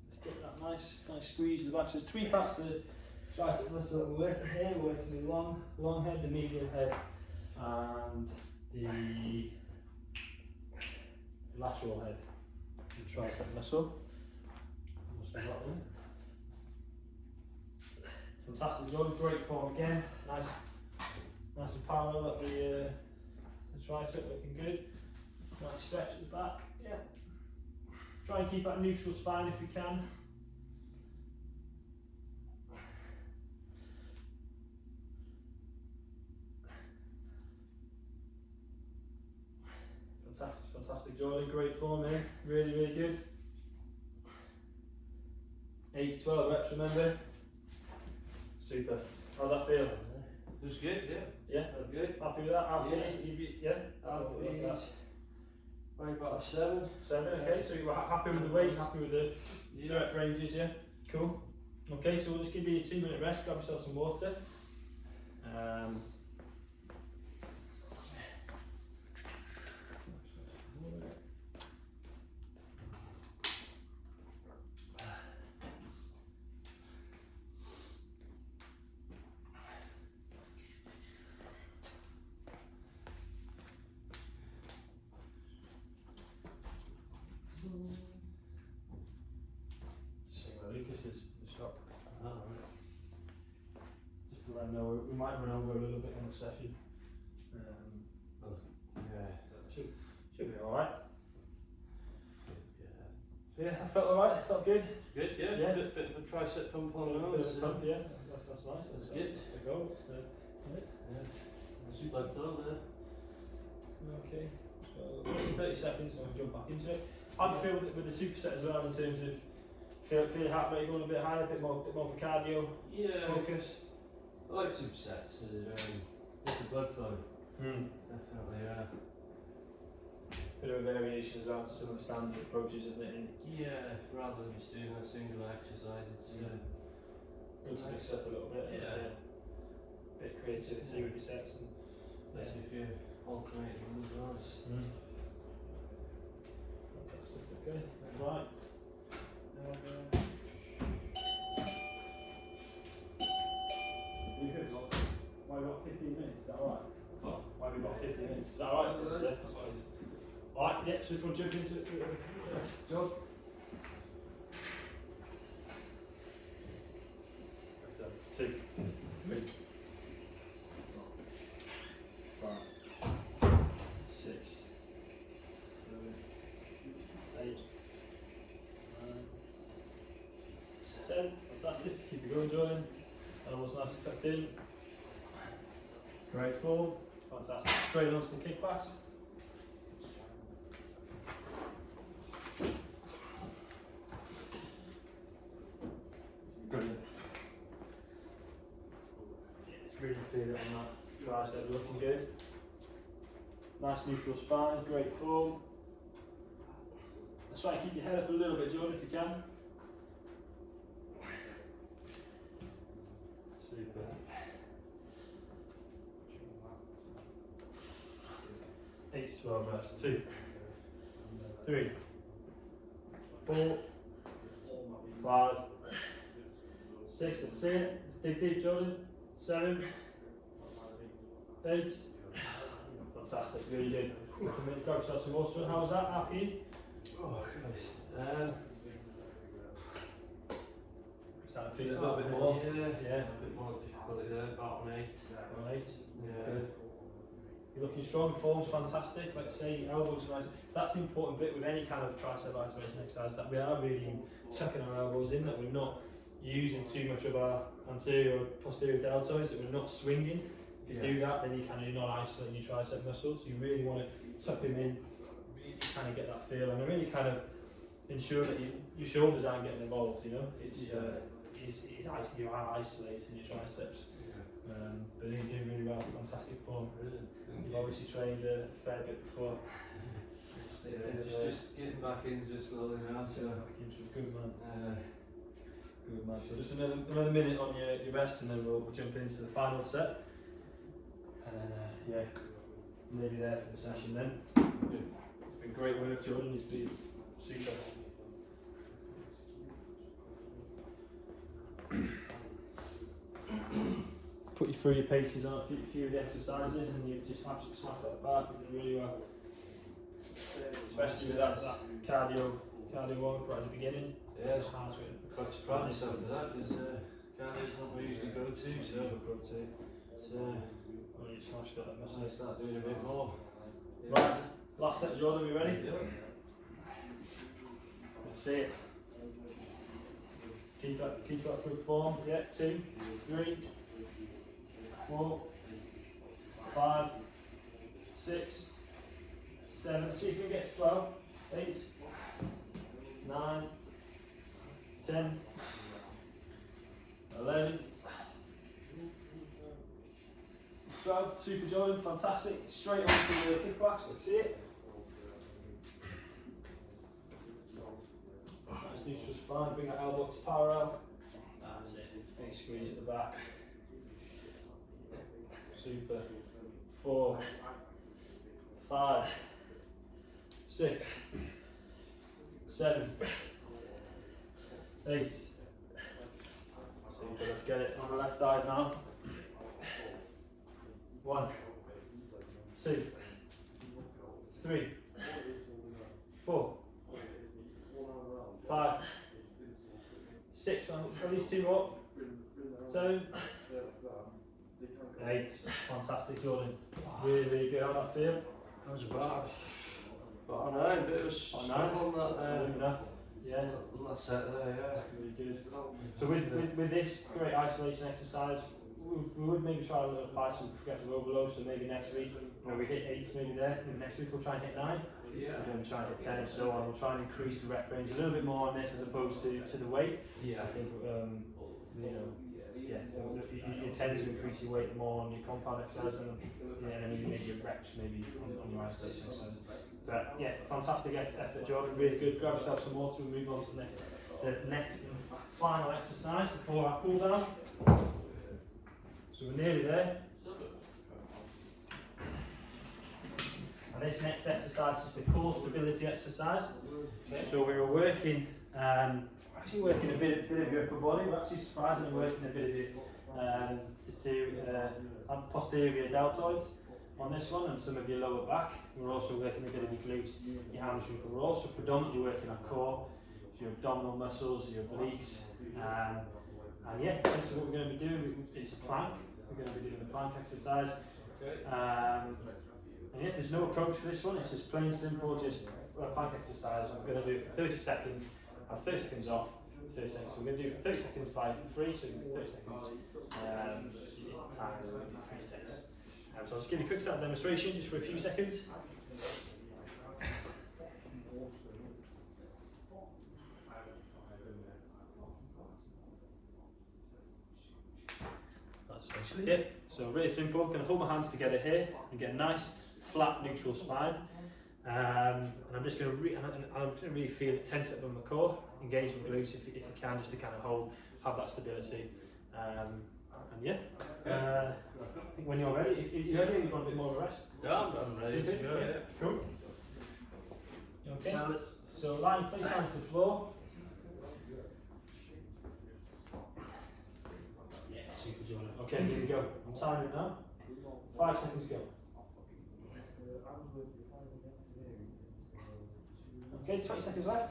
Let's get that nice squeeze in the back. So there's 3 parts to the tricep muscle that we're working here. We're working the long head, the medium head, and the lateral head. The tricep muscle. Almost like that one. Fantastic, Jordan. Great form again. Nice and parallel at the tricep, looking good. Nice stretch at the back. Yeah. Try and keep that neutral spine if you can. Fantastic, Jordan. Great form here. Really, really good. 8 to 12 reps, remember? Super. How'd that feel? It was good, yeah. Yeah? That's good. Happy with that? Happy? Yeah. Yeah? Probably about a 7. 7, okay. So you were happy with the weight, happy with the rep ranges, yeah? Cool. Okay, so we'll just give you a 2-minute rest, grab yourself some water. Same where Lucas is in the shop. Just to let him know, we might run over a little bit in the session. Yeah. Should be alright. Yeah, I felt alright, I felt good. Good, yeah. Yeah. Bit of a tricep pump on Bit those. of a pump, yeah. That's nice. That's good. That's a go. Super those, Okay. So 30 seconds and we'll jump back into it. How do you feel with the superset as well in terms of feel your heart rate going a bit higher, a bit more for cardio, yeah. focus? I like supersets. It's a blood flow. Definitely, yeah. bit of a variation as well to some of the standard approaches, isn't it? Yeah, rather than just doing a single exercise, it's Good to mix up a little bit. Yeah. Bit of creativity with your sets. And, especially if you're alternating them as well. Fantastic. Okay. Right. Why we got 15 minutes? Is that alright? Why we got 15 minutes? Is that alright? Alright, yeah, so if you want to jump into it, John? So, 2, 3, 5, 6, 7, 8, 9, 10. Fantastic. Keep it going, Jordan. Elbows nice and tucked in. Great form. Fantastic. Straight onto the kickbacks. Brilliant. Yeah, it's really feel it on that tricep, looking good. Nice neutral spine, great form. Let's try and keep your head up a little bit, Jordan, if you can. Super. 8 to 12 reps. 2, 3, 4, 5, 6. That's it. Dig deep, Jordan. 7, 8. Fantastic. Really good. Grab yourself some water. How was that? Happy? Oh, gosh. Starting to feel a little bit more. Yeah, Yeah. a bit more difficulty there, about an 8. Right. Yeah. Good. You're looking strong, form's fantastic, like I say, elbows are nice. That's the important bit with any kind of tricep isolation exercise, that we are really tucking our elbows in, that we're not using too much of our anterior or posterior deltoids, that we're not swinging. If you do that, then you're not isolating your tricep muscles. You really want to tuck them in, really kind of get that feel, and really kind of ensure that your shoulders aren't getting involved, you know. You are isolating your triceps. But you're doing really well, fantastic form. You've obviously trained a fair bit before. Just getting back into it slowly now. So. Good man. Good man. So just another minute on your rest, and then we'll jump into the final set. And then nearly there for the session then. It's been great work, Jordan. It's been super. Put you through your paces on a few of the exercises, and you've just absolutely smashed that back. You did really well, especially with that cardio one right at the beginning. Yeah, it's hard to quite surprised myself with that, because cardio's not what I usually go to. So You smashed that. I might start doing a bit more. Right, last set, Jordan. We ready? Yeah. Let's see it. Keep that good form. Yeah, 2, 3, 4, 5, 6, 7. Let's see if we can get to 12. 8, 9, 10, 11, 12. Super, Jordan. Fantastic. Straight onto the kickbacks. Let's see it. Nice neutral spine. Bring that elbow to parallel. That's it. Big squeeze at the back. Super. 4, 5, 6, 7, 8. Super. Let's get it on the left side now. 1, 2, 3, 4, 5, 6. At least 2 more. 7, 8. Fantastic, Jordan. Really, really good. How'd that feel? That was about a 9, a bit of a struggle on that. Yeah. On that set there, yeah. Really good. So with this great isolation exercise, we would maybe try to apply some progressive overload. So maybe next week, we hit 8 maybe there. Maybe next week we'll try and hit 9. Yeah. We'll try and hit 10 and so on. We'll try and increase the rep range a little bit more on this as opposed to the weight. Yeah. I think you tend to increase your weight more on your compound exercise and then maybe your reps maybe on your isolation exercise. But yeah, fantastic effort, Jordan. Really good. Grab yourself some water. We'll move on to the next and final exercise before our cool down. So we're nearly there. And this next exercise is the core stability exercise. Okay. So we were working, actually working a bit of your upper body. We're actually surprisingly working a bit of your posterior deltoids on this one, and some of your lower back. We're also working a bit of your glutes, your hamstring, but we're also predominantly working our core, your abdominal muscles, your obliques, and yeah, essentially what we're going to be doing is a plank. We're going to be doing a plank exercise. Okay. And yeah, there's no approach for this one. It's just plain simple, just a plank exercise. I'm going to do it for 30 seconds. Have 30 seconds off. 30 seconds. So we're going to do 30 seconds, 5 and 3. So 30 seconds is the time. We're going to do 3 sets. So I'll just give you a quick start demonstration just for a few seconds. That's essentially it. So really simple. I'm going to hold my hands together here and get a nice flat neutral spine. And I'm just going to really feel it tense up on my core, engage my glutes if you can, just to kind of have that stability. And yeah, I think when you're ready, if you're ready, you want a bit more of a rest? Yeah, I'm ready to go. Yeah. Cool. Okay. So lying face down to the floor. Yeah, super, Jordan. Okay, here we go. I'm timing it now. 5 seconds go. Okay, 20 seconds left.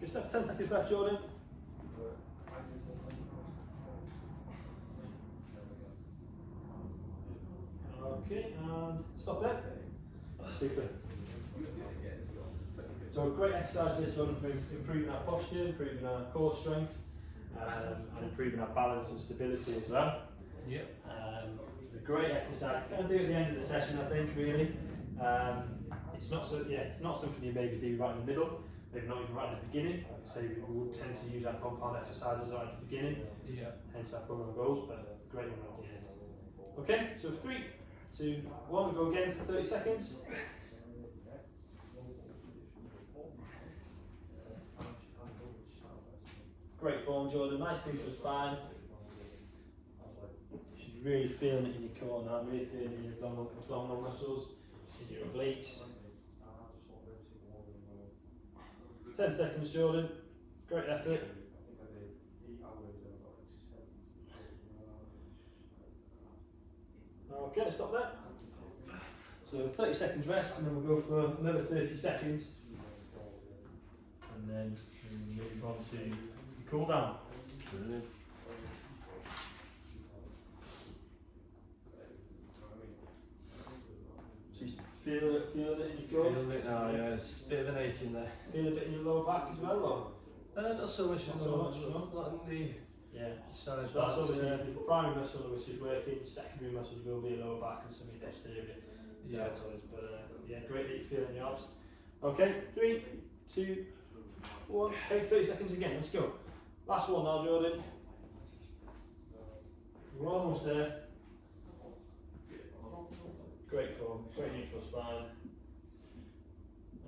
Good stuff, 10 seconds left, Jordan. Okay, and stop there. Super. So a great exercise this, Jordan, for improving our posture, improving our core strength, and improving our balance and stability as well. Yep. A great exercise to kind of do at the end of the session, I think, really. It's not something you maybe do right in the middle, maybe not even right at the beginning. Like I say, we would tend to use our compound exercises right at the beginning, hence our program goals, but great one at the end. Okay, so 3, 2, 1, go again for 30 seconds. Great form, Jordan, nice neutral spine. You should be really feeling it in your core now, really feeling it in your abdominal muscles, in your obliques. 10 seconds, Jordan. Great effort. Okay, stop there. So 30 seconds rest, and then we'll go for another 30 seconds. And then we'll move on to cool down. Brilliant. So you feel it in your core? Feel it now, yeah. It's a bit of an ache in there. Feel a bit in your lower back as well, or? Not so much. Not so much, no? Not in the So side. that's obviously the primary muscle which is working. Secondary muscles will be your lower back and some of your posterior deltoids. But yeah, great that you feel in your abs. Okay, 3, 2, 1. Okay, 30 seconds again. Let's go. Last one now, Jordan. We're almost there. Great form, great neutral spine.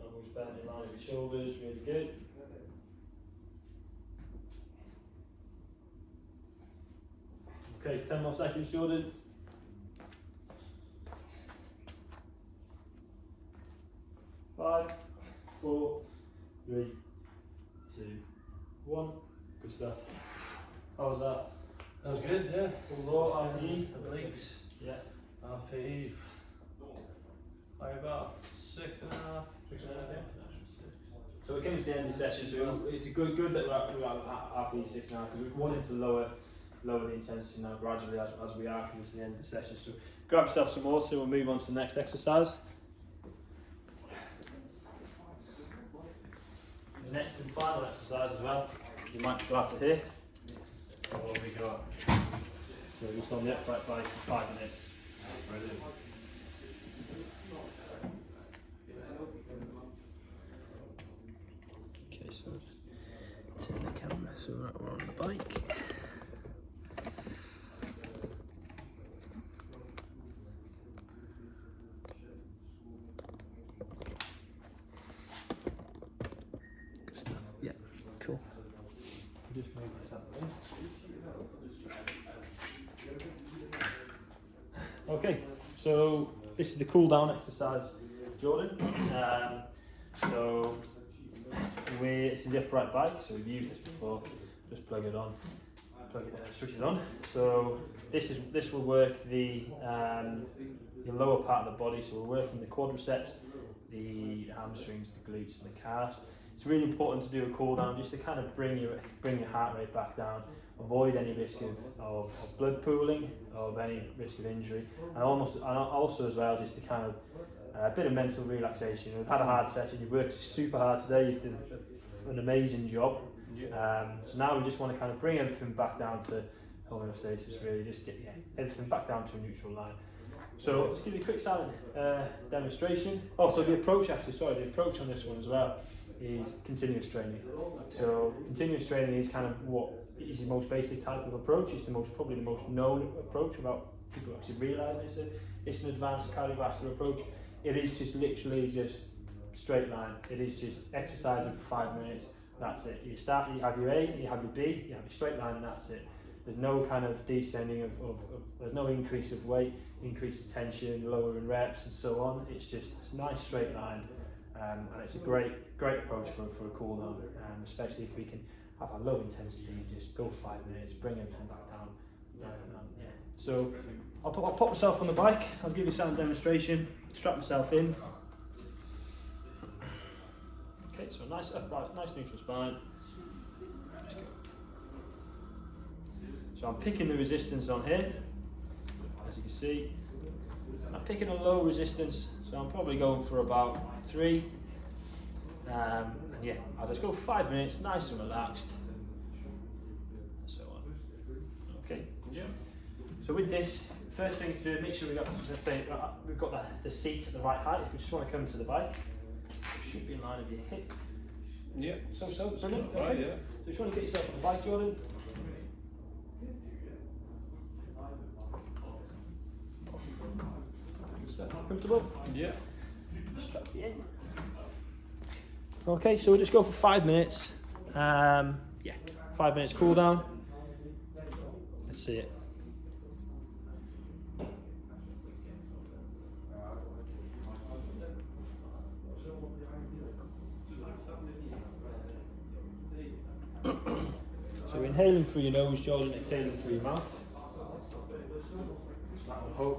Elbows bent in line with your shoulders, really good. Okay, 10 more seconds, Jordan. 5, 4, 3, 2, 1. Good stuff. How was that? That was good, yeah. Low RPE. Obliques. Yeah. RPE. By about 6.5. 6.5, yeah. So we're coming to the end of the session, so it's good that we're at RPE 6.5 because we're wanting to lower the intensity now gradually as we are coming to the end of the session. So grab yourself some water, we'll move on to the next exercise. The next and final exercise as well, you might be glad to hear. What have we got? So we're just on the upright bike for 5 minutes. Brilliant. Okay, so just turn the camera so So we're on the bike. Good stuff. Yeah, cool. Just move this up there. Okay, so this is the cool down exercise, Jordan. So it's the upright bike, so we've used this before. Just plug it on, switch it on. So this will work the your lower part of the body. So we're working the quadriceps, the hamstrings, the glutes, and the calves. It's really important to do a cool down just to kind of bring your heart rate back down, avoid any risk of blood pooling, of any risk of injury, and also as well just to kind of a bit of mental relaxation. We've had a hard session, you've worked super hard today, you've done an amazing job. So now we just want to kind of bring everything back down to homeostasis, really, just get everything back down to a neutral line. So I'll just give you a quick silent demonstration. Also the approach on this one as well is continuous training. So continuous training is kind of what is the most basic type of approach. It's probably the most known approach without people actually realising it's an advanced cardiovascular approach. It is just literally just straight line. It is just exercising for 5 minutes. That's it. You start, you have your A, you have your B, you have your straight line, and that's it. There's no kind of descending there's no increase of weight, increase of tension, lowering reps, and so on. It's just a nice straight line, and it's a great approach for a cool down, especially if we can have a low intensity, just go 5 minutes, bring everything back down. So I'll pop myself on the bike. I'll give you a sound demonstration. Strap myself in. Okay, so a nice upright, nice neutral spine. Let's go. So I'm picking the resistance on here, as you can see. I'm picking a low resistance, so I'm probably going for about 3. And yeah, I'll just go for 5 minutes, nice and relaxed. And so on. Okay. Yeah. So with this, first thing to do, make sure we've got the seat at the right height. If we just want to come to the bike, it should be in line with your hip. Yeah. So brilliant. Right, Okay. yeah. So just want to get yourself on the bike, Jordan. Comfortable? Yeah. Strap you in. Okay, so we'll just go for 5 minutes. 5 minutes cool down. Let's see it. So inhaling through your nose, Jordan, exhaling through your mouth.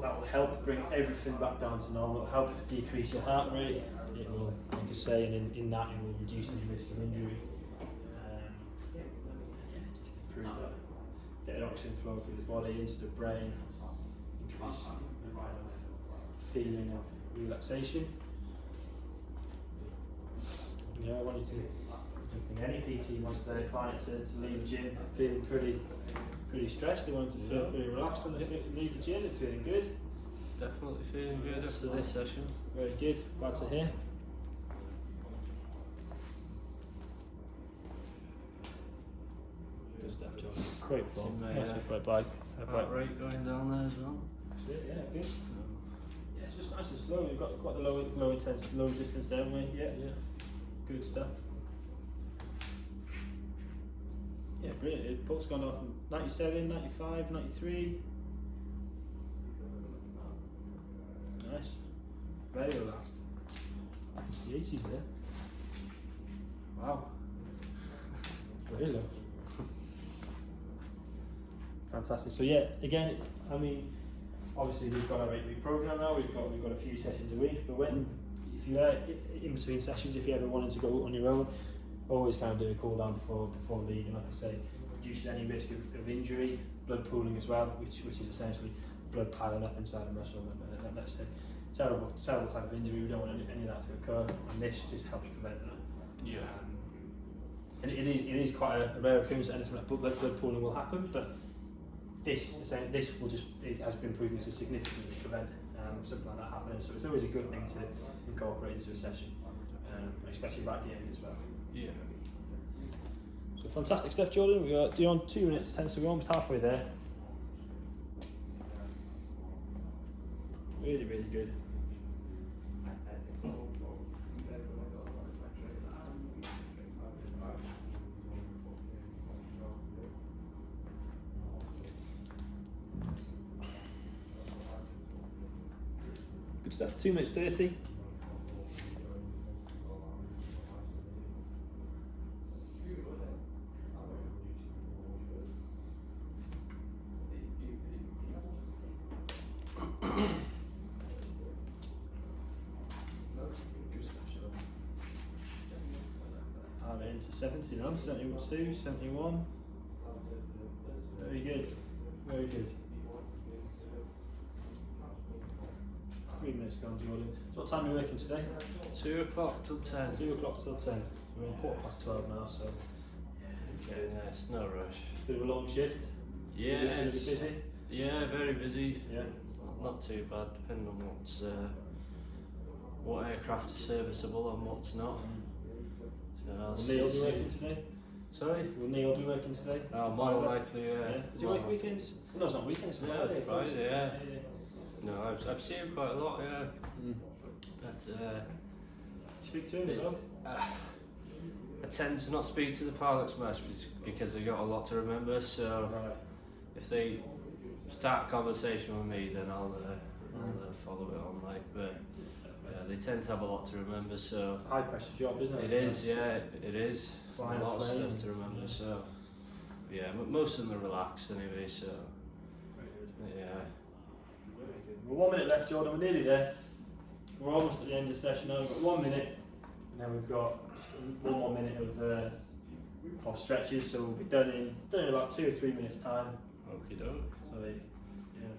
That will help bring everything back down to normal. It'll help decrease your heart rate. It will, like I say, and in that it will reduce the risk of injury. Just improve that. Get oxygen flow through the body into the brain. Increase the kind of feeling of relaxation. You know, I wanted to. I think any PT wants their client to leave the gym feeling pretty stressed. They want them to feel pretty relaxed when they leave the gym. They're feeling good. Definitely feeling good after this session. Very good. Glad to hear. Good stuff, John. Great form. Nice upright bike. Heart rate going down there as well. That's it, yeah, good. Yeah, it's just nice and slow. We've got quite the low intensity, low resistance there, haven't we? Yeah. Good stuff. Yeah, brilliant. The pulse gone off from 97, 95, 93. Nice. Very relaxed. Up into the 80s there. Wow. Very low. Fantastic. So yeah, again, I mean, obviously we've got our 8-week program now. We've got a few sessions a week. But if you in between sessions, if you ever wanted to go on your own, always kind of do a cool down before leading. Like I say, reduces any risk of injury, blood pooling as well, which is essentially blood piling up inside the muscle. And that's a terrible type of injury. We don't want any of that to occur, and this just helps prevent that. Yeah. And it is quite a rare occurrence that anything like blood pooling will happen, but this has been proven to significantly prevent something like that happening. So it's always a good thing to incorporate into a session, especially right at the end as well. Yeah. So Fantastic stuff, Jordan. You're on 2 minutes 10, so we're almost halfway there. Really, really good. Good stuff. 2 minutes 30. Good stuff, Jordan. I'm into 70 now. 72, 71. Very good. Very good. 3 minutes gone, Jordan. So what time are you working today? 2 o'clock till 10. 2 o'clock till 10. So we're on 12:15 now, so Yeah, it's no rush. bit of a long shift. Yeah, Are you busy? Yeah, very busy. Yeah. Not too bad, depending on what aircraft is serviceable and what's not. So I'll Will Neil be working today? Sorry? Will Neil be working today? Oh, more than likely, yeah. Does he work weekends? No, it's not weekends. It's Yeah, Friday. Friday, yeah. No, I've seen him quite a lot, yeah. But Speak to him as well. I tend to not speak to the pilots much because they've got a lot to remember. So Right. if they start a conversation with me, then I'll follow it on. Like, but they tend to have a lot to remember. So It's a high pressure job, isn't it? it is, yeah, it is. Flying A lot a of plane. stuff to remember. So yeah, most of them are relaxed anyway. So Very good. yeah. Very good. Well, 1 minute left, Jordan. We're nearly there. We're almost at the end of the session now. We've got 1 minute. And then we've got just 1 more minute of stretches. So we'll be done in about 2 or 3 minutes time. Okie doke. So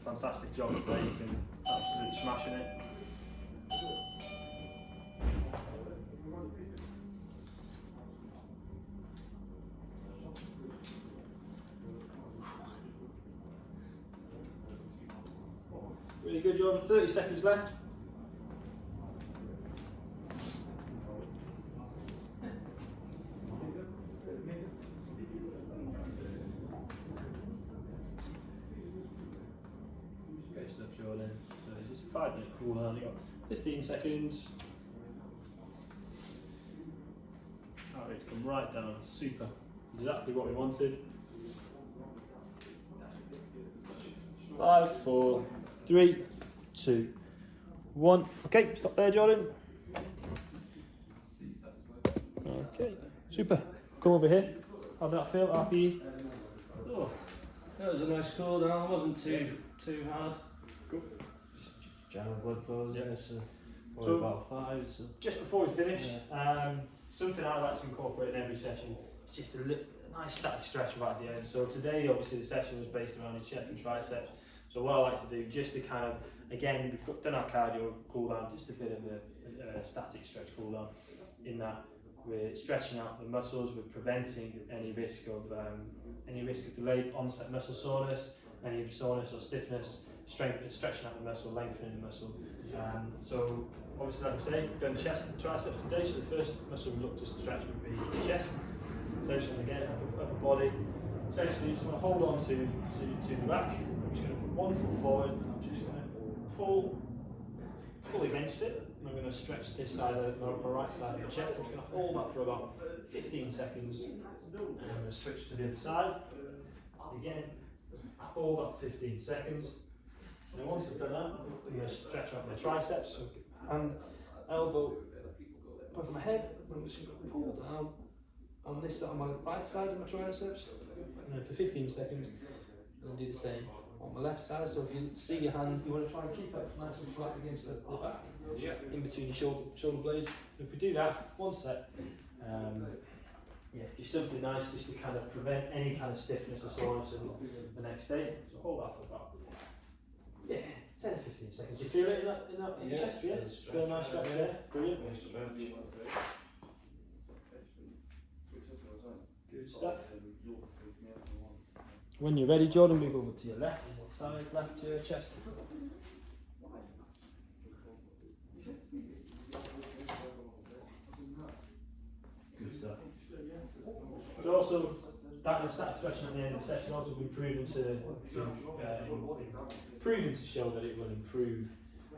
fantastic job today. You've been absolutely smashing it. Really good, Jordan. 30 seconds left. Great stuff, Jordan. So just a 5 minute cool down. You've got 15 seconds. Heart rate's come right down. Super. Exactly what we wanted. 5, 4, 3, 2, 1. Okay, stop there, Jordan. Okay, super. Come over here. How did that feel? Happy? Oh, that was a nice cool down. It wasn't too hard. Cool. General blood flows, yeah. So So- about 5. So. Just before we finish, something I like to incorporate in every session is just a nice static stretch right at the end. So today, obviously, the session was based around your chest and triceps. So what I like to do, just to kind of, again, we've done our cardio cool down, just a bit of a static stretch cool down. In that, we're stretching out the muscles, we're preventing any risk of delayed onset muscle soreness, any soreness or stiffness, stretching out the muscle, lengthening the muscle. So obviously, like I say, we've done chest and triceps today. So the first muscle we look to stretch would be the chest. Essentially, again, upper body. Essentially, you just want to hold on to the back. I'm just going to put 1 foot forward. I'm just going to pull against it. And I'm going to stretch this side of my right side of the chest. I'm just going to hold that for about 15 seconds. And I'm going to switch to the other side. Again, hold that 15 seconds. And once I've done that, I'm going to stretch out my triceps. So hand, elbow, above my head. I'm just going to pull down on this side, on my right side of my triceps. And then for 15 seconds, I'm going to do the same on my left side. So if you see your hand, you want to try and keep that nice and flat against the back, in between your shoulder blades. And if we do that, 1 set, just something nice just to kind of prevent any kind of stiffness or soreness in the next day. So hold that for about 10 to 15 seconds. You feel it in that chest, yeah? Feel a nice stretch there? Brilliant. Good stuff. When you're ready, Jordan, move over to your left side, left to your chest. Good stuff. also that static stretching at the end of the session also been proven to show that it will improve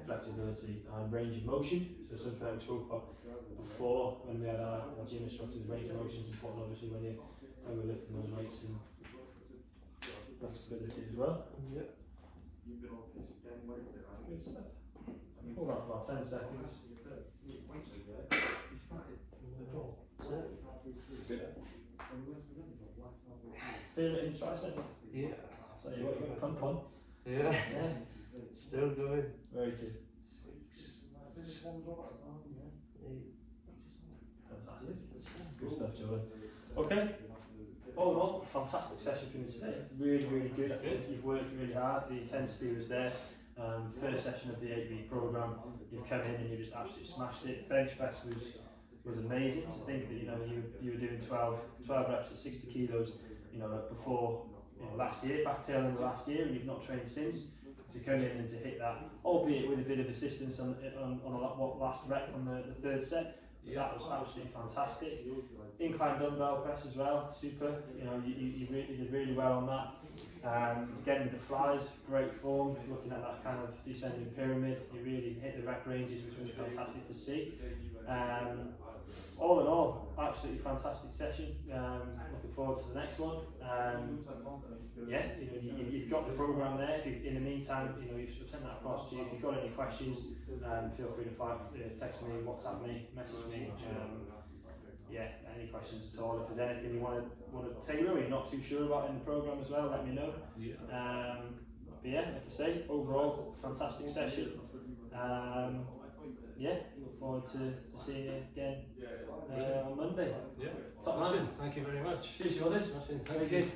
flexibility and range of motion. So something that we spoke about before when we had our gym instructors. Range of motion is important, obviously, when we're lifting those weights, and flexibility as well. Yeah. Good stuff. Hold on for about 10 seconds. Feel it in tricep? Yeah. So you're working a pump on? Yeah. Still going. Very good. 6, 8. Fantastic. Good stuff, Jordan. Okay. All in all, fantastic session for me today. Really, really good. I think you've worked really hard. The intensity was there. First session of the 8-week program. You've come in and you just absolutely smashed it. Bench press was amazing. To think that you were doing 12 reps at 60 kilos. Before last year, back tail end of last year, and you've not trained since. To come in and to hit that, albeit with a bit of assistance on a last rep on the third set. That was absolutely fantastic. Incline dumbbell press as well, super. You did really well on that. Again with the flies, great form. Looking at that kind of descending pyramid, you really hit the rep ranges, which was fantastic to see. All in all, absolutely fantastic session. Looking forward to the next one. You've got the program there. In the meantime, you've sent that across to you. If you've got any questions, feel free to text me, WhatsApp me, message me. Any questions at all. If there's anything you want to tailor or you're not too sure about in the program as well, let me know. Like I say, overall fantastic session. Look forward to seeing you again on Monday. Yeah. Top man. Thank you very much. Cheers, Jordan. Smashing. Very Thank you. good.